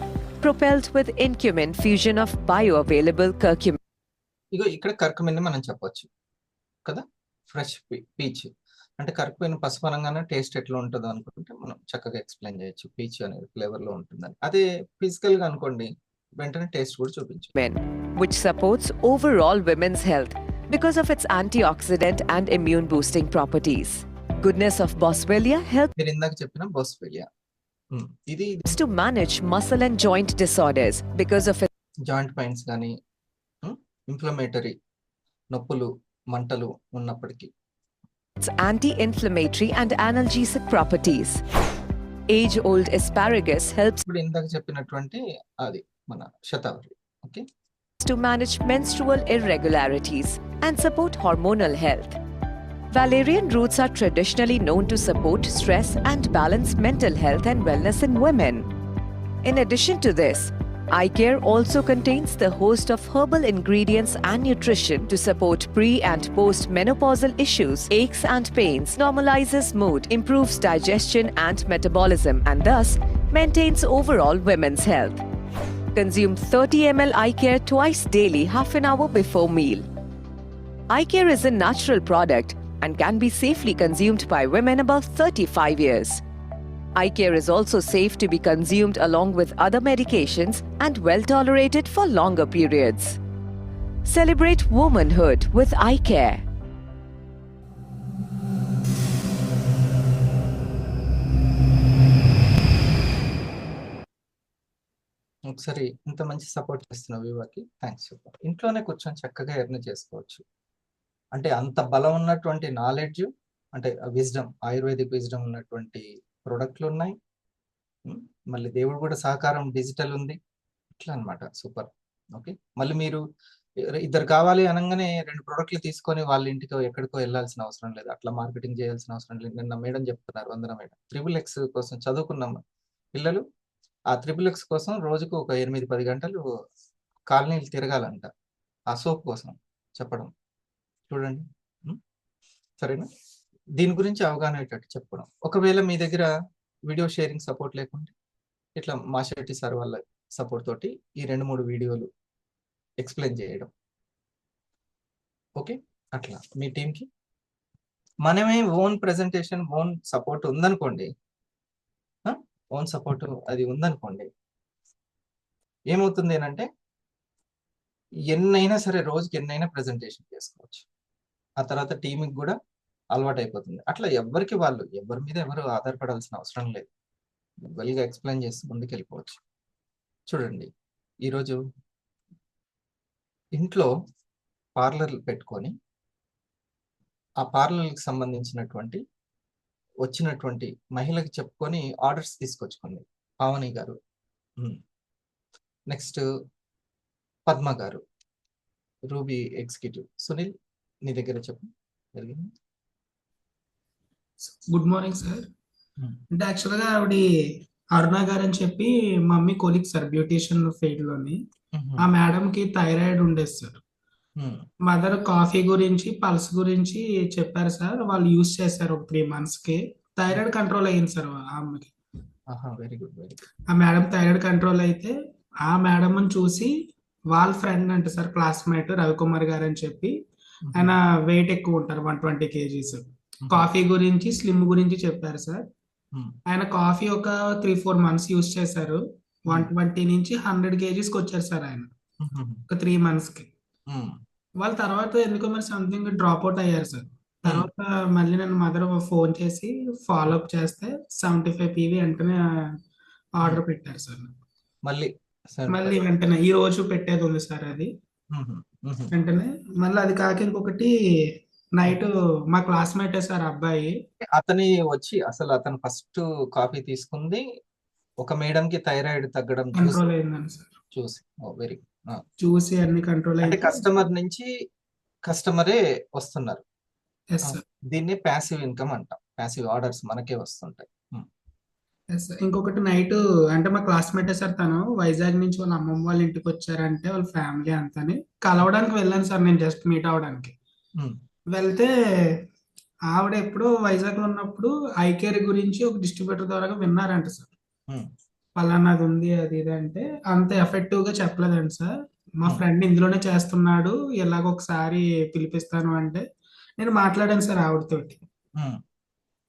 propelled with incumin fusion of bioavailable curcumin. ఇగో ఇక్కడ curcumin మనం చెప్పొచ్చు కదా. Fresh peach అంటే curcumin పసుపు అనగానే taste ఎట్లా ఉంటుందో అనుకుంటే మనం చక్కగా ఎక్స్ప్లెయిన్ చేయొచ్చు. పీచ్ అనేది ఫ్లేవర్ లో ఉంటుందని. అదే ఫిజికల్ గా అనుకోండి, వెంటనే టేస్ట్ కూడా చూపించు. Which supports overall women's health because of its antioxidant and immune boosting properties. Goodness of Boswellia helps మీరు ఇందాక చెప్పిన బోస్వెలియా, ఇది to manage muscle and joint disorders because of its joint pains కానీ, ఇన్ఫ్లమేటరీ నొప్పులు, మంటలు ఉన్నప్పటికీ anti-inflammatory and analgesic properties. Age-old asparagus helps ఇప్పుడు ఇందాక చెప్పినటువంటి అది మన shatavari. Okay, to manage menstrual irregularities and support hormonal health. Valerian roots are traditionally known to support stress and balance mental health and wellness in women. In addition to this, eye care also contains the host of herbal ingredients and nutrition to support pre- and post-menopausal issues, aches and pains, normalizes mood, improves digestion and metabolism, and thus maintains overall women's health. Consume 30 ml eye care twice daily, half an hour before meal. Eye care is a natural product and can be safely consumed by women above 35 years. Eye care is also safe to be consumed along with other medications and well tolerated for longer periods. Celebrate womanhood with eye care. ఒకసారి ఇంత మంచి support చేస్తున్న వివాకి thanks. ఇంట్లోనే కూర్చొని చక్కగా earn చేసుకోవచ్చు. అంటే అంత బలం ఉన్నటువంటి నాలెడ్జ్, అంటే విజ్డమ్, ఆయుర్వేదిక్ విజ్డమ్ ఉన్నటువంటి ప్రొడక్ట్లు ఉన్నాయి. మళ్ళీ దేవుడు కూడా సహకారం, డిజిటల్ ఉంది. ఇట్లా అనమాట. సూపర్. ఓకే, మళ్ళీ మీరు ఇద్దరు కావాలి అనగానే 2 ప్రోడక్ట్లు తీసుకొని వాళ్ళ ఇంటికో ఎక్కడికో వెళ్ళాల్సిన అవసరం లేదు. అట్లా మార్కెటింగ్ చేయాల్సిన అవసరం లేదు. నిన్న మేడం చెప్తున్నారు, వందన మేడం, XXX కోసం చదువుకున్నాం పిల్లలు. ఆ XXX కోసం రోజుకు ఒక 8-10 గంటలు కాలనీలు తిరగాలంట ఆ సోప్ కోసం చెప్పడం. చూడండి. సరేనా? దీని గురించి అవగాహన అయ్యేటట్టు చెప్పడం. ఒకవేళ మీ దగ్గర వీడియో షేరింగ్ సపోర్ట్ లేకుంటే ఇట్లా మా శెట్టి సార్ వాళ్ళ సపోర్ట్ తోటి ఈ 2-3 వీడియోలు ఎక్స్ప్లెయిన్ చేయడం. ఓకే, అట్లా మీ టీంకి మనమే ఓన్ ప్రెజెంటేషన్, ఓన్ సపోర్ట్ ఉందనుకోండి, ఓన్ సపోర్ట్ అది ఉందనుకోండి, ఏమవుతుంది అంటే ఎన్నైనా సరే రోజుకి ఎన్నైనా ప్రెజెంటేషన్ చేసుకోవచ్చు. ఆ తర్వాత టీంకి కూడా అలవాటు అయిపోతుంది. అట్లా ఎవరికి వాళ్ళు, ఎవరి మీద ఎవరు ఆధారపడాల్సిన అవసరం లేదు. వెల్గా ఎక్స్ప్లెయిన్ చేసి ముందుకు వెళ్ళిపోవచ్చు. చూడండి, ఈరోజు ఇంట్లో పార్లర్లు పెట్టుకొని ఆ పార్లర్కి సంబంధించినటువంటి వచ్చినటువంటి మహిళకి చెప్పుకొని ఆర్డర్స్ తీసుకొచ్చుకోండి. పావని గారు, నెక్స్ట్ పద్మ గారు, రూబీ ఎగ్జిక్యూటివ్. సునీల్, నీ దగ్గర చెప్పు జరిగింది. Good morning sir. అంటే యాక్చువల్గా ఆవిడ అరుణ గారు అని చెప్పి mummy colleague sir, beautician field లోని. ఆ మేడం కి థైరాయిడ్ ఉండేది సార్. మదర్ కాఫీ గురించి, పల్స్ గురించి చెప్పారు సార్. వాళ్ళు యూజ్ చేశారు ఒక 3 months కి. థైరాయిడ్ కంట్రోల్ అయ్యింది సార్ ఆ అమ్మకి. Very good, very good. ఆ మేడం థైరాయిడ్ కంట్రోల్ అయితే ఆ మేడం చూసి వాళ్ళ ఫ్రెండ్ అంటే సార్, క్లాస్మేట్ రవికుమార్ గారు అని చెప్పి, ఆయన వెయిట్ ఎక్కువ ఉంటారు, 120 kgs. కాఫీ గురించి, స్లిమ్ గురించి చెప్పారు సార్. ఆయన కాఫీ ఒక 3-4 months యూజ్ చేశారు. 120 నుంచి 100 kgs కి వచ్చారు సార్ ఆయన ఒక 3 months కి. వాళ్ళ తర్వాత ఎందుకో మరి సంథింగ్ డ్రాప్ అవుట్ అయ్యారు సార్. తర్వాత మళ్ళీ నేను మదర్ ఫోన్ చేసి ఫాలో అప్ చేస్తే 75 PV వెంటనే ఆర్డర్ పెట్టారు సార్. మళ్ళీ వెంటనే ఈ రోజు పెట్టేది ఉంది సార్. అది వెంటనే మళ్ళీ అది కాక ఇంకొకటి నైట్ మా క్లాస్మేటే సార్ అబ్బాయి, అతని వచ్చి అసలు అతను ఫస్ట్ కాఫీ తీసుకుంది ఒక మేడం కి థైరాయిడ్ తగ్గడం కంట్రోల్ అయిందని సార్ చూసి. Very good. చూసి అన్ని కంట్రోల్ అంటే అయ్యి కస్టమర్ నుంచి కస్టమరే వస్తున్నారు. Yes sir. దీన్ని ప్యాసివ్ ఇన్కమ్ అంటాం. ప్యాసివ్ ఆర్డర్స్ మనకే వస్తుంటాయి. Yes sir. ఇంకొకటి నైట్ అంటే మా క్లాస్మేటే సార్, తను వైజాగ్ నుంచి వాళ్ళ అమ్మమ్మ వాళ్ళ ఇంటికి వచ్చారంటే వాళ్ళ ఫ్యామిలీ అంతాని కలవడానికి వెళ్ళాను సార్ నేను, జస్ట్ మీట్ అవడానికి. వెళ్తే ఆవిడ ఎప్పుడో వైజాగ్ లో ఉన్నప్పుడు ఐ కేర్ గురించి ఒక డిస్ట్రిబ్యూటర్ ద్వారా విన్నారంట సార్. పలానాది ఉంది అది ఇది అంటే అంత ఎఫెక్టివ్ గా చెప్పలేదండి సార్. మా ఫ్రెండ్ ఇందులోనే చేస్తున్నాడు, ఎలాగ ఒకసారి పిలిపిస్తాను అంటే నేను మాట్లాడాను సార్ ఆవిడతోటి.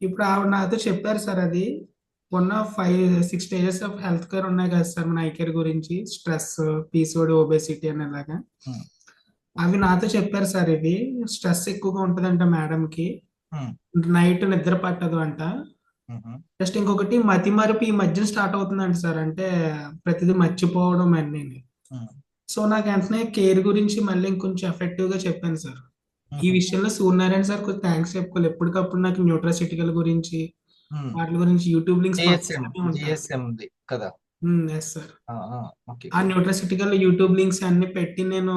ఇప్పుడు ఆవిడ నాతో చెప్పారు సార్, అది ఉన్న 5-6 stages ఆఫ్ హెల్త్ కేర్ ఉన్నాయి కదా సార్ మన ఐ కేర్ గురించి, స్ట్రెస్, పీసీఓడి, ఒబేసిటీ అని ఇలాగా. అవి నాతో చెప్పారు సార్. ఇవి స్ట్రెస్ ఎక్కువగా ఉంటదంట మేడం కి, నైట్ నిద్ర పట్టదు అంట. జస్ట్ ఇంకొకటి మతి మరపు ఈ మధ్యన స్టార్ట్ అవుతుందంట సార్, అంటే ప్రతిదీ మర్చిపోవడం అన్నీ. సో నాకు వెంటనే కేర్ గురించి మళ్ళీ ఇంకొంచెం ఎఫెక్టివ్ గా చెప్పాను సార్. ఈ విషయంలో సూర్యనారాయణ సార్ కొంచెం థ్యాంక్స్ చెప్పుకోవాలి. ఎప్పటికప్పుడు నాకు న్యూట్రాసిటికల్ గురించి వాటి గురించి యూట్యూబ్ లింక్స్ GSM ఉంది కదా, ఎస్ సార్. ఓకే ఆ న్యూట్రాసిటికల్ యూట్యూబ్ లింక్స్ అన్ని పెట్టి నేను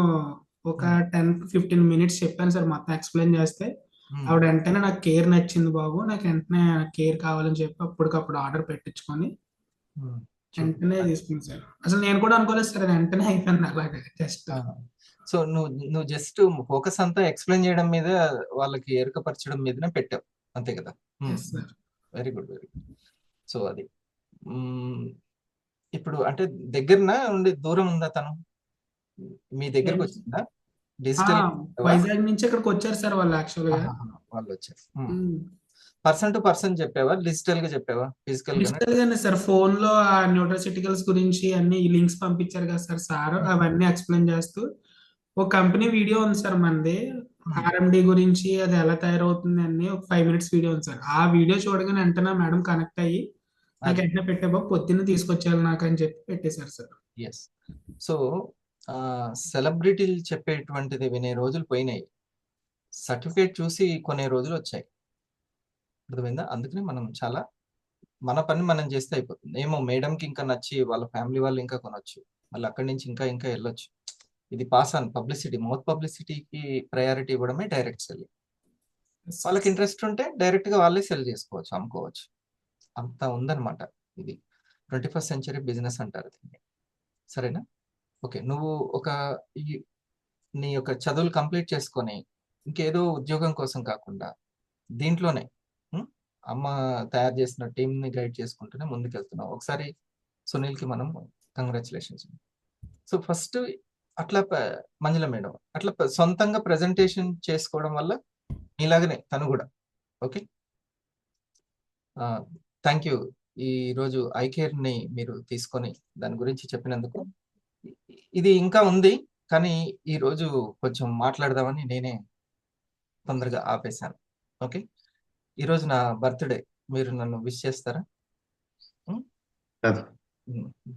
ఒక 10-15 మినిట్స్ చెప్పాను సార్, మొత్తం ఎక్స్ప్లెయిన్ చేస్తే ఆవిడ వెంటనే నాకు కేర్ నచ్చింది బాబు, నాకు వెంటనే కేర్ కావాలని చెప్పి అప్పటికప్పుడు ఆర్డర్ పెట్టించుకొని వెంటనే తీసుకుంది సార్. అసలు నేను కూడా అనుకోలేదు సార్, అది వెంటనే అయిపోయింది అలాగే జస్ట్. సో నువ్వు జస్ట్ ఫోకస్ అంతా ఎక్స్ప్లెయిన్ చేయడం మీద, వాళ్ళకి ఎరుకపరచడం మీదనే పెట్టావు, అంతే కదా? Yes sir. Very good, very good. So అది మ్మ్, ఇప్పుడు అంటే దగ్గరనా ఉండి దూరం ఉందా తను? మీ దగ్గరకు వచ్చిందా డిజిటల్? వైజాగ్ నుంచి ఇక్కడికి వచ్చారు సార్ వాళ్ళు యాక్చువల్ గా. వాళ్ళు వచ్చారు. పర్సన్ టు పర్సన్ చెప్పావా, డిజిటల్ గా చెప్పావా, ఫిజికల్ గా? డిజిటల్ గానే సార్, ఫోన్ లో ఆ న్యూట్రాసిటికల్స్ గురించి అన్ని లింక్స్ పంపించారు కదా సార్ సార్, అవన్నీ ఎక్స్ప్లెయిన్ చేస్తూ ఒక కంపెనీ వీడియో ఉంది సార్ మనది, ఆర్ఎండి గురించి అది ఎలా తయారవుతుంది అని ఒక 5 మినిట్స్ వీడియో ఉంది సార్. ఆ వీడియో చూడగానే వెంటనే మేడం కనెక్ట్ అయ్యి నాకు వెంటనే పెట్టే బాబు పొద్దున్న తీసుకొచ్చేయాలి నాకు అని చెప్పి పెట్టేశారు సార్. ఎస్. సో సెలబ్రిటీలు చెప్పేటువంటిది వినే రోజులు పోయినాయి, సర్టిఫికేట్ చూసి కొనే రోజులు వచ్చాయి, అర్థమైందా? అందుకని మనం చాలా మన పని మనం చేస్తే అయిపోతుంది. ఏమో మేడంకి ఇంకా నచ్చి వాళ్ళ ఫ్యామిలీ వాళ్ళు ఇంకా కొనొచ్చు, మళ్ళీ అక్కడి నుంచి ఇంకా ఇంకా వెళ్ళొచ్చు. ఇది పాస్ ఆన్ పబ్లిసిటీ, మౌత్ పబ్లిసిటీకి ప్రయారిటీ ఇవ్వడమే డైరెక్ట్ సెల్లింగ్. వాళ్ళకి ఇంట్రెస్ట్ ఉంటే డైరెక్ట్ గా వాళ్ళే సెల్ చేసుకోవచ్చు, అమ్ముకోవచ్చు. అంత ఉందన్నమాట. ఇది 21st సెంచరీ బిజినెస్ అంటారు దీన్ని. సరేనా? ఓకే, నువ్వు నీ యొక్క చదువులు కంప్లీట్ చేసుకొని ఇంకేదో ఉద్యోగం కోసం కాకుండా దీంట్లోనే అమ్మ తయారు చేసిన టీమ్ ని గైడ్ చేసుకుంటూనే ముందుకెళ్తున్నావు. ఒకసారి సునీల్కి మనం కంగ్రాచులేషన్స్. సో ఫస్ట్ అట్లా మంజుల మేడం అట్లా సొంతంగా ప్రెజెంటేషన్ చేసుకోవడం వల్ల ఇలాగనే తను కూడా. Okay, thank you. ఈ రోజు ఐకేర్ ని మీరు తీసుకొని దాని గురించి చెప్పినందుకు. ఇది ఇంకా ఉంది కానీ ఈ రోజు కొంచెం మాట్లాడదామని నేనే తొందరగా ఆపేశాను. ఓకే, ఈరోజు నా బర్త్డే, మీరు నన్ను విష్ చేస్తారా?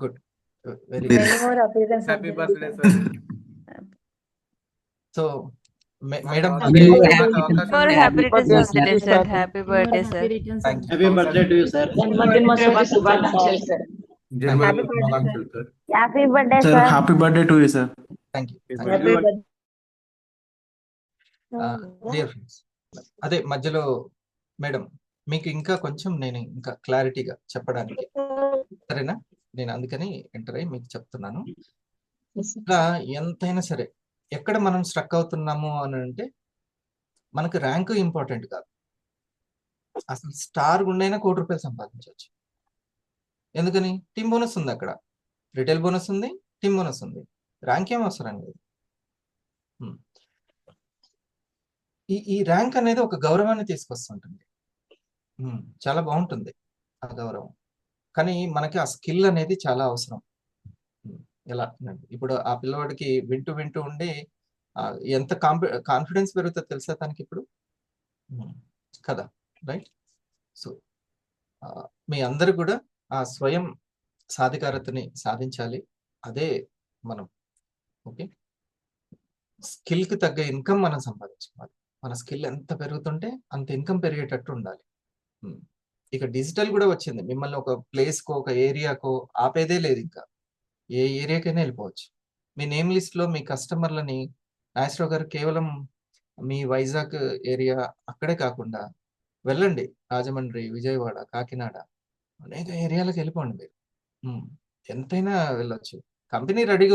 Good, very good. Happy birthday sir. So madam happy returns of the day sir. Happy birthday sir. Happy birthday to you sir. Happy birthday sir sir. Happy birthday to you sir. Thank you. Hmm. Dear friends, అదే మధ్యలో madam మీకు ఇంకా కొంచెం నేను ఇంకా క్లారిటీగా చెప్పడానికి, సరేనా? నేను అందుకని ఎంటర్ అయ్యి మీకు చెప్తున్నాను. ఇలా ఎంతైనా సరే ఎక్కడ మనం స్ట్రక్ అవుతున్నాము అని అంటే, మనకు ర్యాంకు ఇంపార్టెంట్ కాదు, అసలు స్టార్ గుండైనా ₹1,00,00,000 సంపాదించవచ్చు. ఎందుకని? టీమ్ బోనస్ ఉంది, అక్కడ రిటైల్ బోనస్ ఉంది, టీమ్ బోనస్ ఉంది, ర్యాంక్ ఏం అవసరం లేదు. ఈ ర్యాంక్ అనేది ఒక గౌరవాన్ని తీసుకొస్తుంటుంది, చాలా బాగుంటుంది ఆ గౌరవం. కానీ మనకి ఆ స్కిల్ అనేది చాలా అవసరం. ఎలా ఇప్పుడు ఆ పిల్లవాడికి వింటూ వింటూ ఉండి ఎంత కాన్ఫిడెన్స్ పెరుగుతుందో తెలుసా తనకి ఇప్పుడు, కదా? రైట్. సో మీ అందరూ కూడా ఆ స్వయం సాధికారతని సాధించాలి, అదే మనం. ఓకే, స్కిల్కి తగ్గ ఇన్కమ్ మనం సంపాదించుకోవాలి. మన స్కిల్ ఎంత పెరుగుతుంటే అంత ఇన్కమ్ పెరిగేటట్టు ఉండాలి. ఇక డిజిటల్ కూడా వచ్చింది, మిమ్మల్ని ఒక ప్లేస్కో ఒక ఏరియాకో ఆపేదే లేదు, ఇంకా ఏ ఏరియాకైనా వెళ్ళిపోవచ్చు. మీ నేమ్ లిస్ట్లో మీ కస్టమర్లని నాగేశ్వరరావు గారు కేవలం మీ వైజాగ్ ఏరియా అక్కడే కాకుండా వెళ్ళండి, రాజమండ్రి, విజయవాడ, కాకినాడ, అనేక ఏరియాలకు వెళ్ళిపోండి మీరు. ఎంతైనా వెళ్ళొచ్చు. కంపెనీ రెడీగా